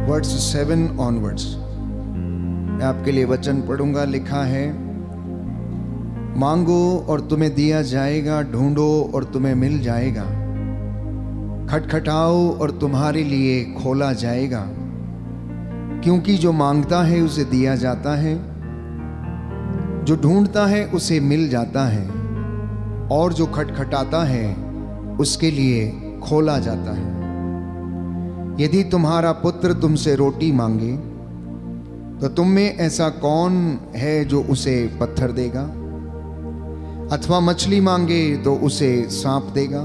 verse 7 onwards। मैं आपके लिए वचन पढ़ूंगा। लिखा है, मांगो और तुम्हें दिया जाएगा, ढूंढो और तुम्हें मिल जाएगा, खटखटाओ और तुम्हारे लिए खोला जाएगा। क्योंकि जो मांगता है उसे दिया जाता है, जो ढूंढता है उसे मिल जाता है, और जो खटखटाता है उसके लिए खोला जाता है। यदि तुम्हारा पुत्र तुमसे रोटी मांगे तो तुम में ऐसा कौन है जो उसे पत्थर देगा? अथवा मछली मांगे तो उसे सांप देगा?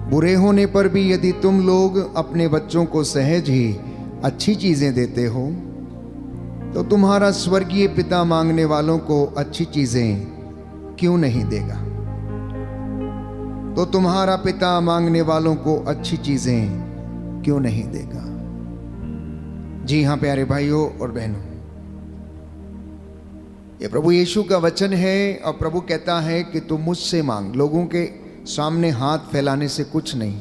बुरे होने पर भी यदि तुम लोग अपने बच्चों को सहज ही अच्छी चीजें देते हो तो तुम्हारा स्वर्गीय पिता मांगने वालों को अच्छी चीजें क्यों नहीं देगा? तो तुम्हारा पिता मांगने वालों को अच्छी चीजें क्यों नहीं देगा? जी हाँ प्यारे भाइयों और बहनों, ये प्रभु यीशु का वचन है और प्रभु कहता है कि तुम मुझसे मांग। लोगों के सामने हाथ फैलाने से कुछ नहीं,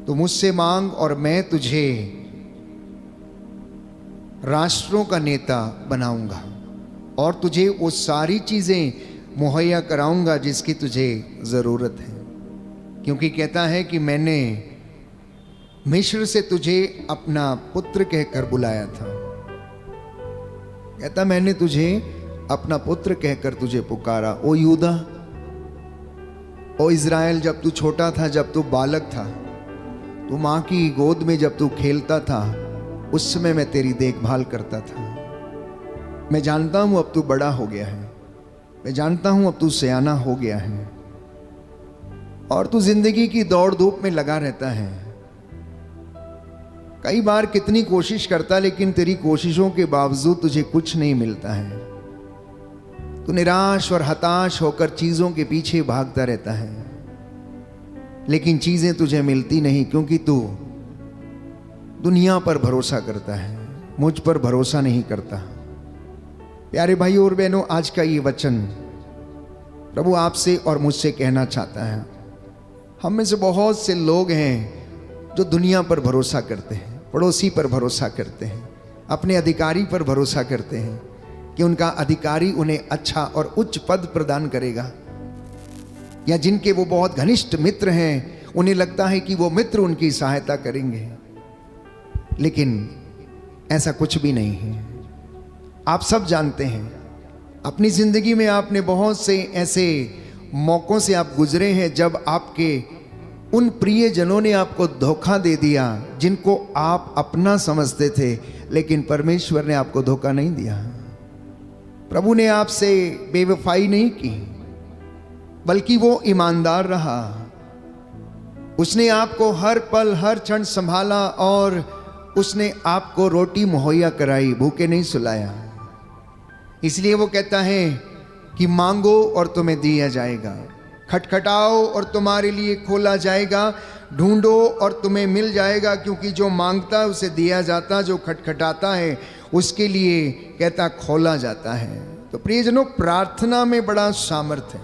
तू मुझसे मांग और मैं तुझे राष्ट्रों का नेता बनाऊंगा और तुझे वो सारी चीजें मुहैया कराऊंगा जिसकी तुझे जरूरत है। क्योंकि कहता है कि मैंने मिस्र से तुझे अपना पुत्र कहकर बुलाया था। कहता मैंने तुझे अपना पुत्र कहकर तुझे पुकारा। ओ यूदा, ओ इज़राइल, जब तू छोटा था, जब तू बालक था, तू माँ की गोद में जब तू खेलता था, उस समय मैं तेरी देखभाल करता था। मैं जानता हूं अब तू बड़ा हो गया है, मैं जानता हूं अब तू सयाना हो गया है और तू जिंदगी की दौड़ धूप में लगा रहता है। कई बार कितनी कोशिश करता लेकिन तेरी कोशिशों के बावजूद तुझे कुछ नहीं मिलता है। तू निराश और हताश होकर चीजों के पीछे भागता रहता है, लेकिन चीजें तुझे मिलती नहीं क्योंकि तू दुनिया पर भरोसा करता है, मुझ पर भरोसा नहीं करता। प्यारे भाई और बहनों, आज का ये वचन प्रभु आपसे और मुझसे कहना चाहता है। हम में से बहुत से लोग हैं जो दुनिया पर भरोसा करते हैं, पड़ोसी पर भरोसा करते हैं, अपने अधिकारी पर भरोसा करते हैं कि उनका अधिकारी उन्हें अच्छा और उच्च पद प्रदान करेगा, या जिनके वो बहुत घनिष्ठ मित्र हैं उन्हें लगता है कि वो मित्र उनकी सहायता करेंगे, लेकिन ऐसा कुछ भी नहीं है। आप सब जानते हैं अपनी जिंदगी में आपने बहुत से ऐसे मौकों से आप गुजरे हैं जब आपके उन प्रियजनों ने आपको धोखा दे दिया जिनको आप अपना समझते थे, लेकिन परमेश्वर ने आपको धोखा नहीं दिया। प्रभु ने आपसे बेवफाई नहीं की, बल्कि वो ईमानदार रहा। उसने आपको हर पल हर क्षण संभाला और उसने आपको रोटी मुहैया कराई, भूखे नहीं सुलाया। इसलिए वो कहता है कि मांगो और तुम्हें दिया जाएगा, खटखटाओ और तुम्हारे लिए खोला जाएगा, ढूंढो और तुम्हें मिल जाएगा, क्योंकि जो मांगता है उसे दिया जाता, जो खटखटाता है उसके लिए कहता खोला जाता है। तो प्रियजनों, प्रार्थना में बड़ा सामर्थ्य है।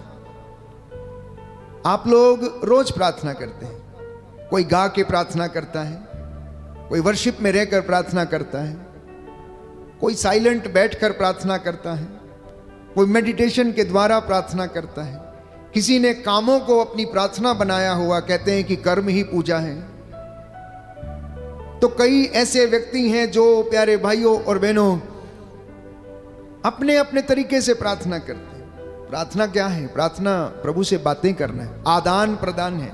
आप लोग रोज प्रार्थना करते हैं, कोई गा के प्रार्थना करता है, कोई वर्शिप में रहकर प्रार्थना करता है, कोई साइलेंट बैठकर प्रार्थना करता है, कोई मेडिटेशन के द्वारा प्रार्थना करता है, किसी ने कामों को अपनी प्रार्थना बनाया हुआ, कहते हैं कि कर्म ही पूजा है। तो कई ऐसे व्यक्ति हैं जो प्यारे भाइयों और बहनों अपने अपने तरीके से प्रार्थना करते हैं। प्रार्थना क्या है? प्रार्थना प्रभु से बातें करना है, आदान प्रदान है।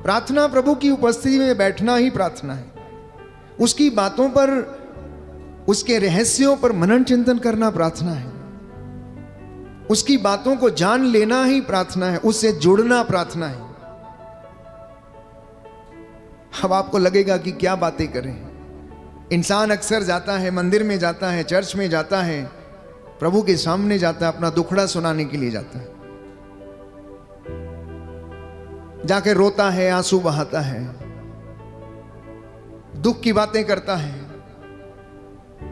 प्रार्थना प्रभु की उपस्थिति में बैठना ही प्रार्थना है। उसकी बातों पर, उसके रहस्यों पर मनन चिंतन करना प्रार्थना है। उसकी बातों को जान लेना ही प्रार्थना है, उससे जुड़ना प्रार्थना है। अब आपको लगेगा कि क्या बातें करें। इंसान अक्सर जाता है, मंदिर में जाता है, चर्च में जाता है, प्रभु के सामने जाता है, अपना दुखड़ा सुनाने के लिए जाता है, जाकर रोता है, आंसू बहाता है, दुख की बातें करता है।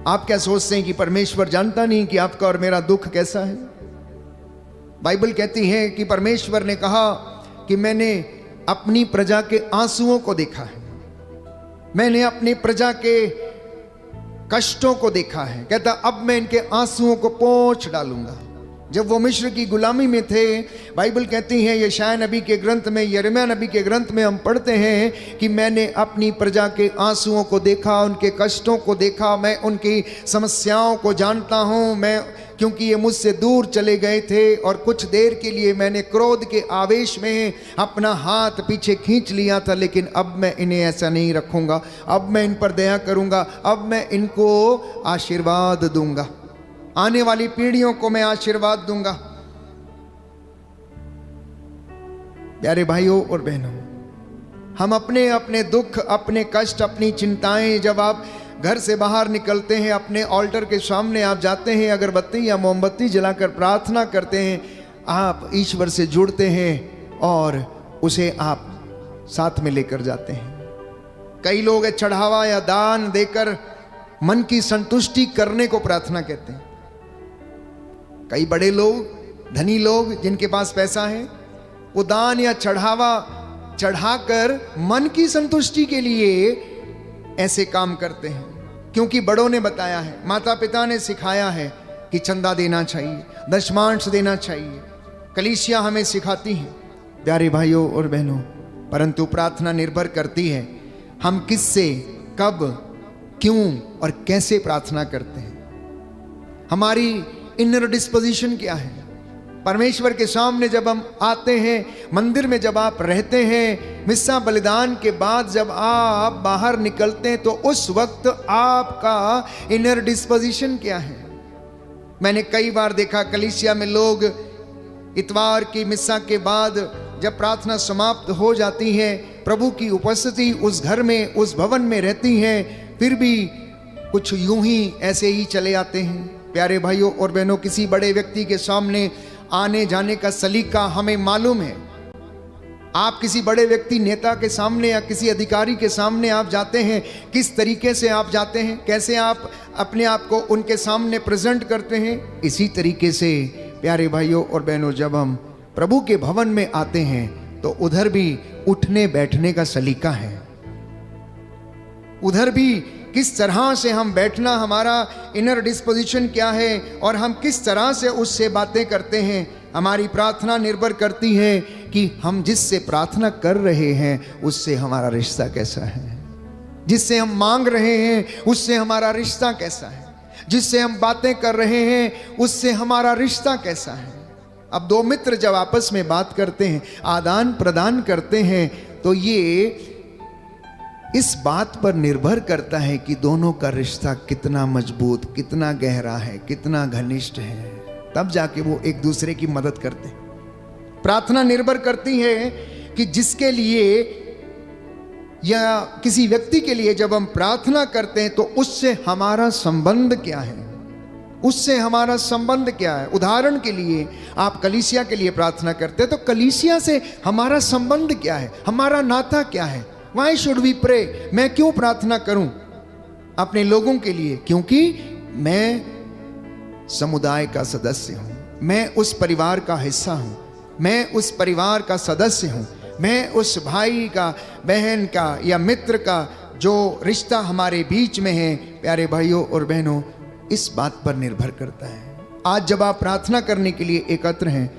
आप क्या सोचते हैं कि परमेश्वर जानता नहीं कि आपका और मेरा दुख कैसा है? बाइबल कहती है कि परमेश्वर ने कहा कि मैंने अपनी प्रजा के आंसुओं को देखा है, मैंने अपनी प्रजा के कष्टों को देखा है। कहता अब मैं इनके आंसुओं को पोंछ डालूंगा। जब वो मिस्र की गुलामी में थे, बाइबल कहती है यशायाह नबी के ग्रंथ में, यिर्मयाह नबी के ग्रंथ में हम पढ़ते हैं कि मैंने अपनी प्रजा के आंसुओं को देखा, उनके कष्टों को देखा, मैं उनकी समस्याओं को जानता हूँ। मैं, क्योंकि ये मुझसे दूर चले गए थे और कुछ देर के लिए मैंने क्रोध के आवेश में अपना हाथ पीछे खींच लिया था, लेकिन अब मैं इन्हें ऐसा नहीं रखूंगा। अब मैं इन पर दया करूंगा, अब मैं इनको आशीर्वाद दूंगा, आने वाली पीढ़ियों को मैं आशीर्वाद दूंगा। प्यारे भाइयों और बहनों, हम अपने अपने दुख, अपने कष्ट, अपनी चिंताएं, जब आप घर से बाहर निकलते हैं, अपने ऑल्टर के सामने आप जाते हैं, अगरबत्ती या मोमबत्ती जलाकर प्रार्थना करते हैं, आप ईश्वर से जुड़ते हैं और उसे आप साथ में लेकर जाते हैं। कई लोग चढ़ावा या दान देकर मन की संतुष्टि करने को प्रार्थना कहते हैं। कई बड़े लोग, धनी लोग जिनके पास पैसा है, वो दान या चढ़ावा चढ़ाकर मन की संतुष्टि के लिए ऐसे काम करते हैं, क्योंकि बड़ों ने बताया है, माता पिता ने सिखाया है कि चंदा देना चाहिए, दशमांश देना चाहिए, कलीसिया हमें सिखाती है। प्यारे भाइयों और बहनों, परंतु प्रार्थना निर्भर करती है हम किससे, कब, क्यों और कैसे प्रार्थना करते हैं। हमारी इनर डिस्पोजिशन क्या है। परमेश्वर के सामने जब हम आते हैं, मंदिर में जब आप रहते हैं, मिस्सा बलिदान के बाद जब आप बाहर निकलते हैं, तो उस वक्त आपका इनर डिस्पोजिशन क्या है। मैंने कई बार देखा कलीसिया में लोग इतवार की मिस्सा के बाद जब प्रार्थना समाप्त हो जाती है, प्रभु की उपस्थिति उस घर में, उस भवन में रहती है, फिर भी कुछ यूं ही ऐसे ही चले आते हैं। प्यारे भाइयों और बहनों, किसी बड़े व्यक्ति के सामने आने जाने का सलीका हमें मालूम है। आप किसी बड़े व्यक्ति, नेता के सामने या किसी अधिकारी के सामने आप जाते हैं, किस तरीके से आप जाते हैं, कैसे आप अपने आप को उनके सामने प्रेजेंट करते हैं। इसी तरीके से प्यारे भाइयों और बहनों, जब हम प्रभु के भवन में आते हैं तो उधर भी उठने बैठने का सलीका है। उधर भी किस तरह से हम बैठना, हमारा इनर डिस्पोजिशन क्या है और हम किस तरह से उससे बातें करते हैं। हमारी प्रार्थना निर्भर करती है कि हम जिससे प्रार्थना कर रहे हैं उससे हमारा रिश्ता कैसा है, जिससे हम मांग रहे हैं उससे हमारा रिश्ता कैसा है, जिससे हम बातें कर रहे हैं उससे हमारा रिश्ता कैसा है। अब दो मित्र जब आपस में बात करते हैं, आदान प्रदान करते हैं, तो ये इस बात पर निर्भर करता है कि दोनों का रिश्ता कितना मजबूत, कितना गहरा है, कितना घनिष्ठ है। तब जाके वो एक दूसरे की मदद करते हैं। प्रार्थना निर्भर करती है कि जिसके लिए या किसी व्यक्ति के लिए जब हम प्रार्थना करते हैं तो उससे हमारा संबंध क्या है, उससे हमारा संबंध क्या है। उदाहरण के लिए आप कलीसिया के लिए प्रार्थना करते हैं तो कलीसिया से हमारा संबंध क्या है, हमारा नाता क्या है। Why should we pray? मैं क्यों प्रार्थना करूं अपने लोगों के लिए? क्योंकि मैं समुदाय का सदस्य हूं, मैं उस परिवार का हिस्सा हूं, मैं उस परिवार का सदस्य हूं, मैं उस भाई का, बहन का या मित्र का जो रिश्ता हमारे बीच में है। प्यारे भाइयों और बहनों, इस बात पर निर्भर करता है। आज जब आप प्रार्थना करने के लिए एकत्र हैं,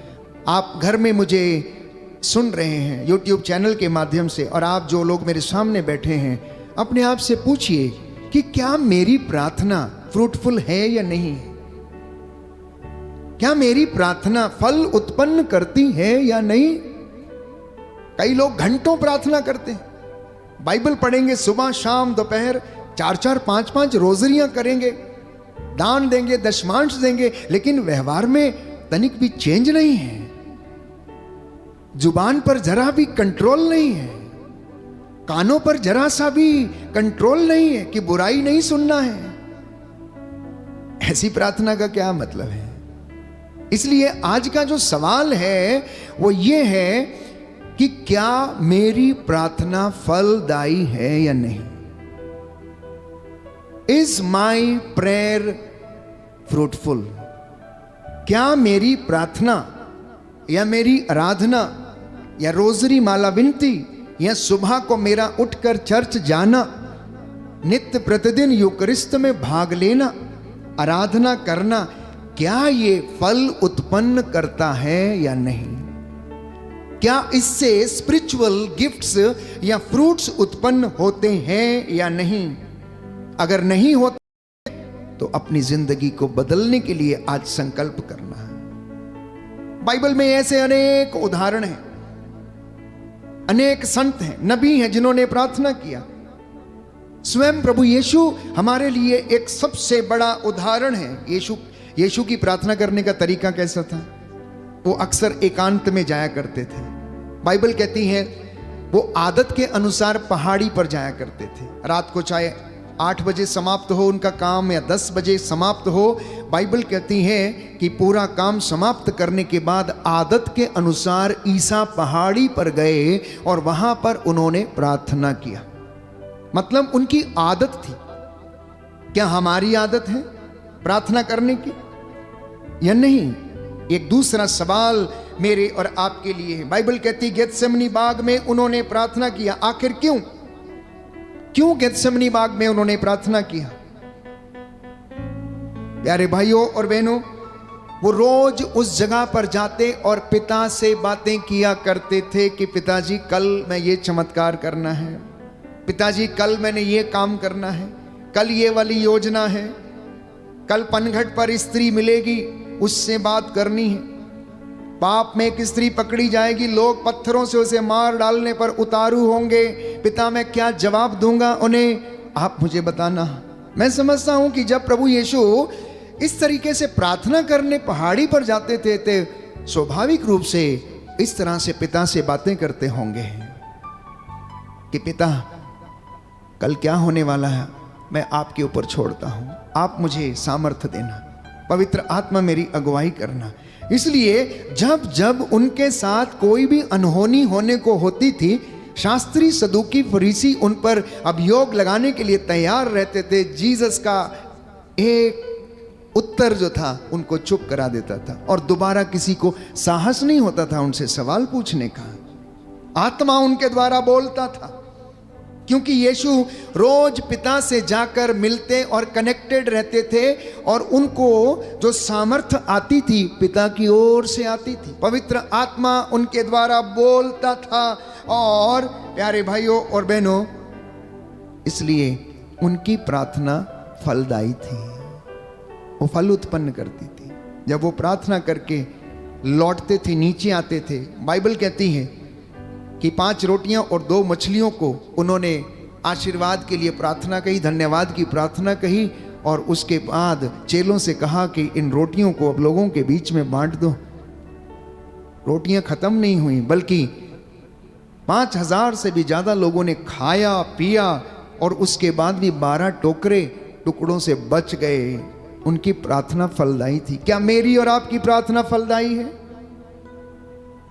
आप घर में मुझे सुन रहे हैं YouTube चैनल के माध्यम से, और आप जो लोग मेरे सामने बैठे हैं, अपने आप से पूछिए कि क्या मेरी प्रार्थना फ्रूटफुल है या नहीं है? क्या मेरी प्रार्थना फल उत्पन्न करती है या नहीं? कई लोग घंटों प्रार्थना करते हैं, बाइबल पढ़ेंगे सुबह शाम दोपहर, 4-4 5-5 रोजरियां करेंगे, दान देंगे, दशमांश देंगे, लेकिन व्यवहार में तनिक भी चेंज नहीं है। जुबान पर जरा भी कंट्रोल नहीं है, कानों पर जरा सा भी कंट्रोल नहीं है कि बुराई नहीं सुनना है। ऐसी प्रार्थना का क्या मतलब है? इसलिए आज का जो सवाल है वो ये है कि क्या मेरी प्रार्थना फलदायी है या नहीं? Is my prayer fruitful? क्या मेरी प्रार्थना या मेरी आराधना या रोजरी माला विनती या सुबह को मेरा उठकर चर्च जाना, नित्य प्रतिदिन यूकरिस्त में भाग लेना, आराधना करना, क्या ये फल उत्पन्न करता है या नहीं? क्या इससे स्पिरिचुअल गिफ्ट्स या फ्रूट्स उत्पन्न होते हैं या नहीं? अगर नहीं होते तो अपनी जिंदगी को बदलने के लिए आज संकल्प करना है। बाइबल में ऐसे अनेक उदाहरण हैं, अनेक संत हैं, नबी हैं जिन्होंने प्रार्थना किया। स्वयं प्रभु यीशु हमारे लिए एक सबसे बड़ा उदाहरण है। यीशु की प्रार्थना करने का तरीका कैसा था? वो अक्सर एकांत में जाया करते थे। बाइबल कहती है वो आदत के अनुसार पहाड़ी पर जाया करते थे। रात को चाहे 8 बजे समाप्त हो उनका काम या 10 बजे समाप्त हो, बाइबल कहती है कि पूरा काम समाप्त करने के बाद आदत के अनुसार ईसा पहाड़ी पर गए और वहां पर उन्होंने प्रार्थना किया। मतलब उनकी आदत थी। क्या हमारी आदत है प्रार्थना करने की या नहीं? एक दूसरा सवाल मेरे और आपके लिए है। बाइबल कहती है गेतसेमनी बाग में उन्होंने प्रार्थना किया। आखिर क्यों गेतसेमनी बाग में उन्होंने प्रार्थना किया? प्यारे भाइयों और बहनों, वो रोज उस जगह पर जाते और पिता से बातें किया करते थे कि पिताजी कल मैं ये चमत्कार करना है, पिताजी कल मैंने ये काम करना है, कल ये वाली योजना है, कल पनघट पर स्त्री मिलेगी उससे बात करनी है, पाप में एक स्त्री पकड़ी जाएगी, लोग पत्थरों से उसे मार डालने पर उतारू होंगे, पिता मैं क्या जवाब दूंगा उन्हें, आप मुझे बताना। मैं समझता हूं कि जब प्रभु यीशु इस तरीके से प्रार्थना करने पहाड़ी पर जाते थे तो स्वाभाविक रूप से इस तरह से पिता से बातें करते होंगे कि पिता, कल क्या होने वाला है मैं आपके ऊपर छोड़ता हूं, आप मुझे सामर्थ्य देना, पवित्र आत्मा मेरी अगुवाई करना। इसलिए जब जब उनके साथ कोई भी अनहोनी होने को होती थी, शास्त्री, सदूकी, फरीसी उन पर अभियोग लगाने के लिए तैयार रहते थे। जीसस का एक उत्तर जो था उनको चुप करा देता था और दोबारा किसी को साहस नहीं होता था उनसे सवाल पूछने का। आत्मा उनके द्वारा बोलता था, क्योंकि यीशु रोज पिता से जाकर मिलते और कनेक्टेड रहते थे और उनको जो सामर्थ्य आती थी पिता की ओर से आती थी। पवित्र आत्मा उनके द्वारा बोलता था और प्यारे भाइयों और बहनों, इसलिए उनकी प्रार्थना फलदायी थी, वो फल उत्पन्न करती थी। जब वो प्रार्थना करके लौटते थे, नीचे आते थे, बाइबल कहती है कि 5 रोटियां और 2 मछलियों को उन्होंने आशीर्वाद के लिए प्रार्थना कही, धन्यवाद की प्रार्थना कही और उसके बाद चेलों से कहा कि इन रोटियों को अब लोगों के बीच में बांट दो। रोटियां खत्म नहीं हुई, बल्कि 5000 से भी ज्यादा लोगों ने खाया पिया और उसके बाद भी 12 टोकरे टुकड़ों से बच गए। उनकी प्रार्थना फलदायी थी। क्या मेरी और आपकी प्रार्थना फलदायी है?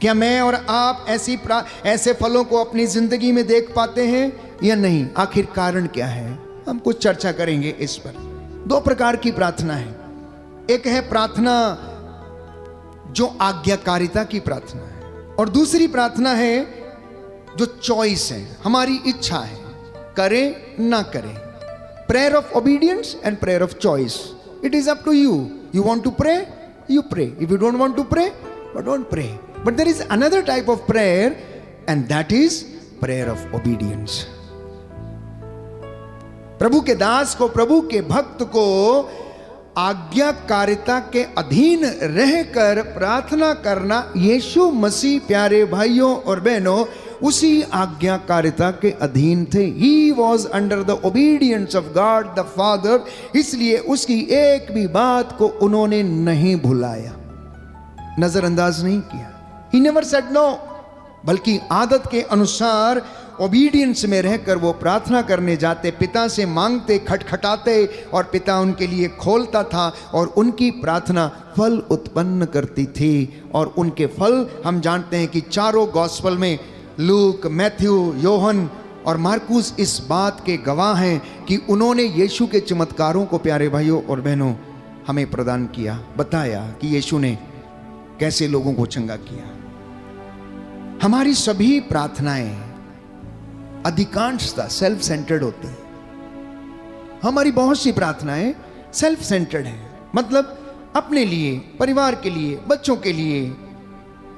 क्या मैं और आप ऐसे फलों को अपनी जिंदगी में देख पाते हैं या नहीं? आखिर कारण क्या है? हम कुछ चर्चा करेंगे इस पर। 2 प्रकार की प्रार्थना है। एक है प्रार्थना जो आज्ञाकारिता की प्रार्थना है और दूसरी प्रार्थना है जो चॉइस है, हमारी इच्छा है, करें ना करें। Prayer of obedience and prayer of choice. It is up to you. You want to pray, you pray. If you don't want to pray, don't pray. But there is another type of prayer, and that is prayer of obedience. प्रभु के दास को, प्रभु के भक्त को आज्ञाकारिता के अधीन रहकर प्रार्थना करना, यीशु मसीह प्यारे भाइयों और बहनों उसी आज्ञाकारिता के अधीन थे। He was under the obedience of God the Father। इसलिए उसकी एक भी बात को उन्होंने नहीं भुलाया, नजरअंदाज नहीं किया। He never said no, बल्कि आदत के अनुसार ओबीडियंस में रहकर वो प्रार्थना करने जाते, पिता से मांगते, खटखटाते और पिता उनके लिए खोलता था और उनकी प्रार्थना फल उत्पन्न करती थी। और उनके फल हम जानते हैं कि चारों गॉस्पेल में लूक, मैथ्यू, योहन और मार्कुस इस बात के गवाह हैं कि उन्होंने यीशु के चमत्कारों को प्यारे भाइयों और बहनों हमें प्रदान किया, बताया कि यीशु ने कैसे लोगों को चंगा किया। हमारी सभी प्रार्थनाएं अधिकांशतः सेल्फ सेंटर्ड होती हैं। हमारी बहुत सी प्रार्थनाएं सेल्फ सेंटर्ड हैं, मतलब अपने लिए, परिवार के लिए, बच्चों के लिए।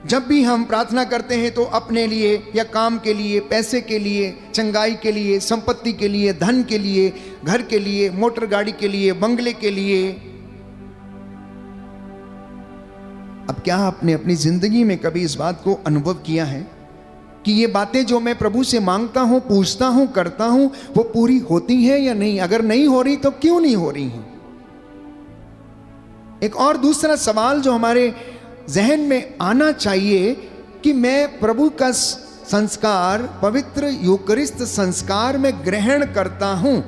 जब भी हम प्रार्थना करते हैं तो अपने लिए या काम के लिए, पैसे के लिए, चंगाई के लिए, संपत्ति के लिए, धन के लिए, घर के लिए, मोटर गाड़ी के लिए, बंगले के लिए। अब क्या आपने अपनी जिंदगी में कभी इस बात को अनुभव किया है कि ये बातें जो मैं प्रभु से मांगता हूं, पूछता हूं, करता हूं, वो पूरी होती हैं या नहीं? अगर नहीं हो रही तो क्यों नहीं हो रही हैं? एक और दूसरा सवाल जो हमारे जहन में आना चाहिए कि मैं प्रभु का संस्कार, पवित्र यूकरिस्त संस्कार में ग्रहण करता हूं,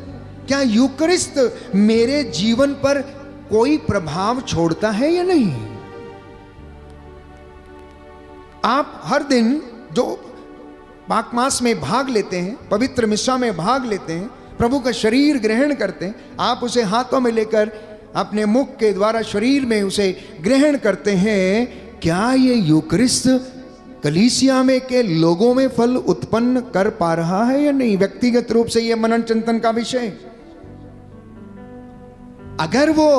क्या यूकरिस्त मेरे जीवन पर कोई प्रभाव छोड़ता है या नहीं? आप हर दिन जो पाक मास में भाग लेते हैं, पवित्र मिस्सा में भाग लेते हैं, प्रभु का शरीर ग्रहण करते हैं, आप उसे हाथों में लेकर अपने मुख के द्वारा शरीर में उसे ग्रहण करते हैं, क्या ये यूकरिस्त कलीसिया में के लोगों में फल उत्पन्न कर पा रहा है या नहीं? व्यक्तिगत रूप से ये मनन चिंतन का विषय। अगर वो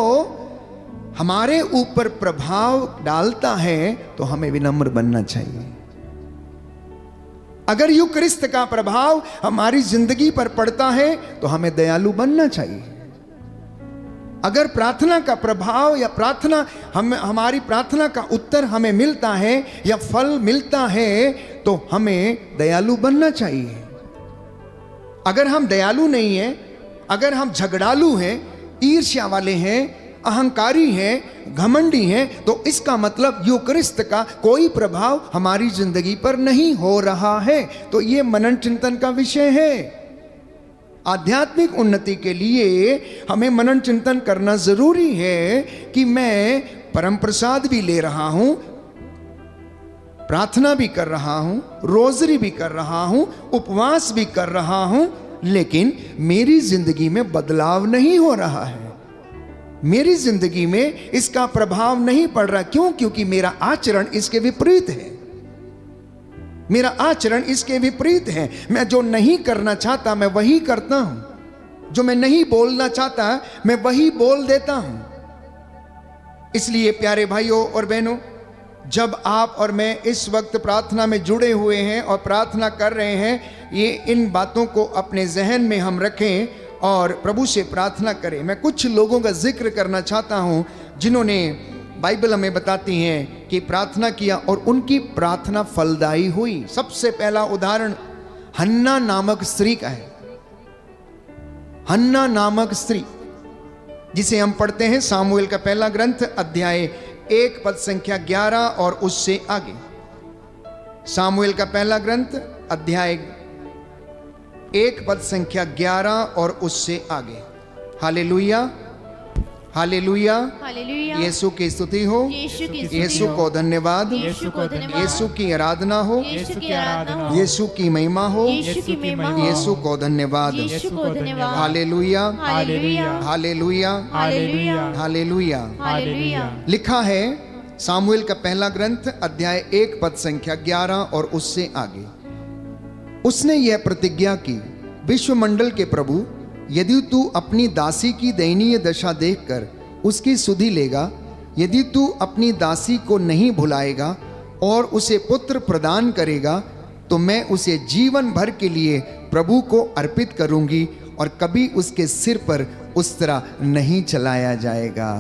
हमारे ऊपर प्रभाव डालता है तो हमें विनम्र बनना चाहिए। अगर यूकरिस्त का प्रभाव हमारी जिंदगी पर पड़ता है तो हमें दयालु बनना चाहिए। अगर प्रार्थना का प्रभाव या हमारी प्रार्थना का उत्तर हमें मिलता है या फल मिलता है तो हमें दयालु बनना चाहिए। अगर हम दयालु नहीं हैं, अगर हम झगड़ालू हैं, ईर्ष्या वाले हैं, अहंकारी हैं, घमंडी हैं, तो इसका मतलब यूकरिस्त का कोई प्रभाव हमारी जिंदगी पर नहीं हो रहा है। तो ये मनन चिंतन का विषय है। आध्यात्मिक उन्नति के लिए हमें मनन चिंतन करना जरूरी है कि मैं परम प्रसाद भी ले रहा हूं, प्रार्थना भी कर रहा हूं, रोजरी भी कर रहा हूं, उपवास भी कर रहा हूं, लेकिन मेरी जिंदगी में बदलाव नहीं हो रहा है, मेरी जिंदगी में इसका प्रभाव नहीं पड़ रहा। क्यों? क्योंकि मेरा आचरण इसके विपरीत है, मेरा आचरण इसके विपरीत है। मैं जो नहीं करना चाहता मैं वही करता हूं, जो मैं नहीं बोलना चाहता मैं वही बोल देता हूं। इसलिए प्यारे भाइयों और बहनों, जब आप और मैं इस वक्त प्रार्थना में जुड़े हुए हैं और प्रार्थना कर रहे हैं, ये इन बातों को अपने जहन में हम रखें और प्रभु से प्रार्थना करें। मैं कुछ लोगों का जिक्र करना चाहता हूं जिन्होंने, बाइबल हमें बताती है कि प्रार्थना किया और उनकी प्रार्थना फलदायी हुई। सबसे पहला उदाहरण हन्ना नामक स्त्री का है। हन्ना नामक स्त्री, जिसे हम पढ़ते हैं सामुएल का पहला ग्रंथ अध्याय 1 पद संख्या 11 और उससे आगे। सामुएल का पहला ग्रंथ अध्याय 1 पद संख्या 11 और उससे आगे। Hallelujah, hallelujah, hallelujah. यीशु की स्तुति हो, यीशु की स्तुति यीशु हो, को धन्यवाद, यीशु को धन्यवाद, यीशु की आराधना हो, यीशु की आराधना हो, यीशु की महिमा हो, यीशु की महिमा हो, यीशु को धन्यवाद। यीशु को धन्यवाद। Hallelujah, hallelujah, hallelujah, hallelujah, hallelujah. Hallelujah. लिखा है सामुएल का पहला ग्रंथ अध्याय 1 पद संख्या 11 और उससे आगे। उसने यह प्रतिज्ञा की, विश्वमंडल के प्रभु, यदि तू अपनी दासी की दयनीय दशा देखकर उसकी सुधि लेगा, यदि तू अपनी दासी को नहीं भुलाएगा और उसे पुत्र प्रदान करेगा, तो मैं उसे जीवन भर के लिए प्रभु को अर्पित करूंगी और कभी उसके सिर पर उस तरह नहीं चलाया जाएगा।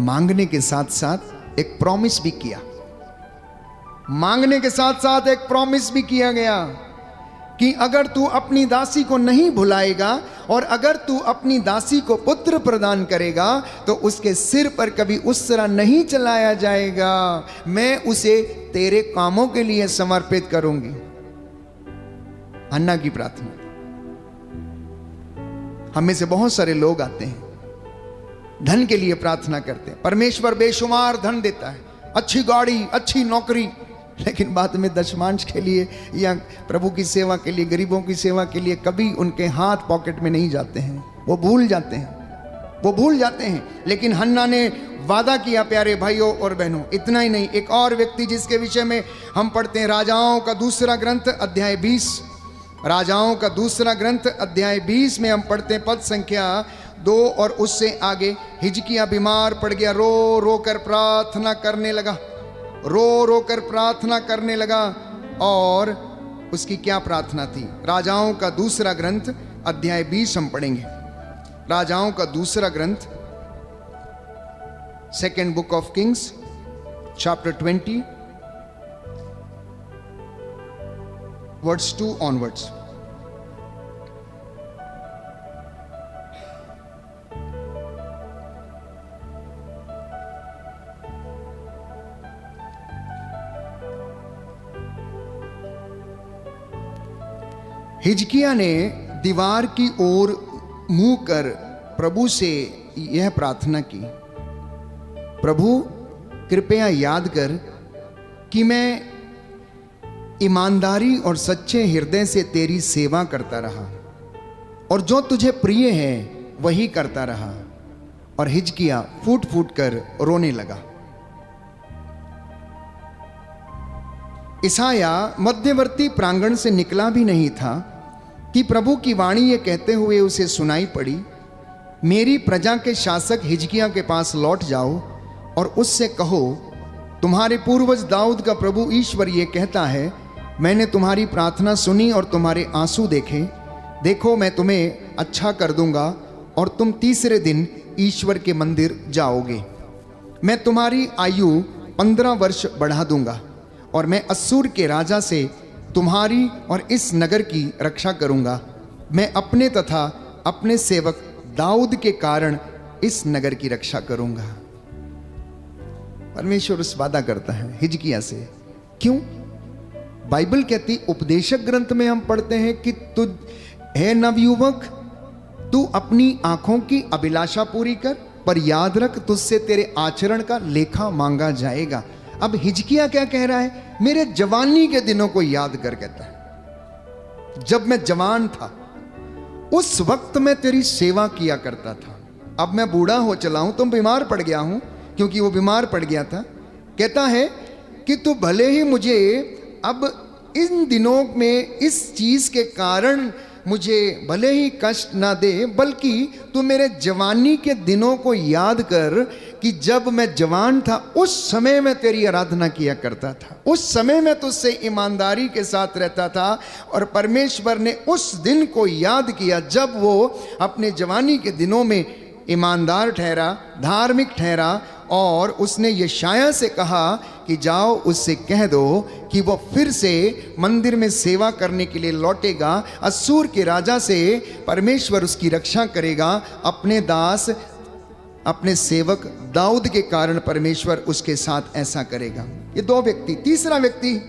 मांगने के साथ साथ एक प्रॉमिस भी किया, मांगने के साथ साथ एक प्रॉमिस भी किया गया कि अगर तू अपनी दासी को नहीं भुलाएगा और अगर तू अपनी दासी को पुत्र प्रदान करेगा तो उसके सिर पर कभी उस तरह नहीं चलाया जाएगा, मैं उसे तेरे कामों के लिए समर्पित करूंगी। हन्ना की प्रार्थना। हम में से बहुत सारे लोग आते हैं, धन के लिए प्रार्थना करते हैं, परमेश्वर बेशुमार धन देता है, अच्छी गाड़ी, अच्छी नौकरी, लेकिन बाद में दशमांश के लिए या प्रभु की सेवा के लिए, गरीबों की सेवा के लिए कभी उनके हाथ पॉकेट में नहीं जाते हैं, वो भूल जाते हैं, वो भूल जाते हैं। लेकिन हन्ना ने वादा किया प्यारे भाइयों और बहनों। इतना ही नहीं, एक और व्यक्ति जिसके विषय में हम पढ़ते हैं राजाओं का दूसरा ग्रंथ अध्याय 20, राजाओं का दूसरा ग्रंथ अध्याय 20 में हम पढ़ते हैं पद संख्या 2 और उससे आगे। हिजकिय्याह बीमार पड़ गया, रो रो कर प्रार्थना करने लगा, रो रो कर प्रार्थना करने लगा। और उसकी क्या प्रार्थना थी? राजाओं का दूसरा ग्रंथ अध्याय 20 हम पढ़ेंगे। राजाओं का दूसरा ग्रंथ, second book of Kings chapter 20 words 2 onwards. हिजकिय्याह ने दीवार की ओर मुंह कर प्रभु से यह प्रार्थना की, प्रभु कृपया याद कर कि मैं ईमानदारी और सच्चे हृदय से तेरी सेवा करता रहा और जो तुझे प्रिय है वही करता रहा। और हिजकिय्याह फूट फूट कर रोने लगा। यशायाह मध्यवर्ती प्रांगण से निकला भी नहीं था कि प्रभु की वाणी ये कहते हुए उसे सुनाई पड़ी, मेरी प्रजा के शासक हिजकिय्याह के पास लौट जाओ और उससे कहो, तुम्हारे पूर्वज दाऊद का प्रभु ईश्वर ये कहता है, मैंने तुम्हारी प्रार्थना सुनी और तुम्हारे आंसू देखे। देखो मैं तुम्हें अच्छा कर दूंगा और तुम तीसरे दिन ईश्वर के मंदिर जाओगे। मैं तुम्हारी आयु 15 वर्ष बढ़ा दूंगा और मैं अस्सूर के राजा से तुम्हारी और इस नगर की रक्षा करूंगा। मैं अपने तथा अपने सेवक दाऊद के कारण इस नगर की रक्षा करूंगा। परमेश्वर उस वादा करता है हिजकिय्याह से। क्यों? बाइबल कहती, उपदेशक ग्रंथ में हम पढ़ते हैं कि तू है नवयुवक, तू अपनी आंखों की अभिलाषा पूरी कर, पर याद रख तुझसे तेरे आचरण का लेखा मांगा जाएगा। अब हिजकिय्याह क्या कह रहा है? मेरे जवानी के दिनों को याद कर, कहता है जब मैं जवान था उस वक्त मैं तेरी सेवा किया करता था। अब मैं बूढ़ा हो चला हूं, तुम बीमार पड़ गया हूं, क्योंकि वो बीमार पड़ गया था। कहता है कि तू भले ही मुझे अब इन दिनों में इस चीज के कारण मुझे भले ही कष्ट ना दे, बल्कि तू मेरे जवानी के दिनों को याद कर कि जब मैं जवान था उस समय मैं तेरी आराधना किया करता था, उस समय मैं तुझसे ईमानदारी के साथ रहता था। और परमेश्वर ने उस दिन को याद किया जब वो अपने जवानी के दिनों में ईमानदार ठहरा, धार्मिक ठहरा, और उसने यशायाह से कहा कि जाओ उससे कह दो कि वो फिर से मंदिर में सेवा करने के लिए लौटेगा। अश्शूर के राजा से परमेश्वर उसकी रक्षा करेगा। अपने दास, अपने सेवक दाऊद के कारण परमेश्वर उसके साथ ऐसा करेगा। ये दो व्यक्ति। तीसरा व्यक्ति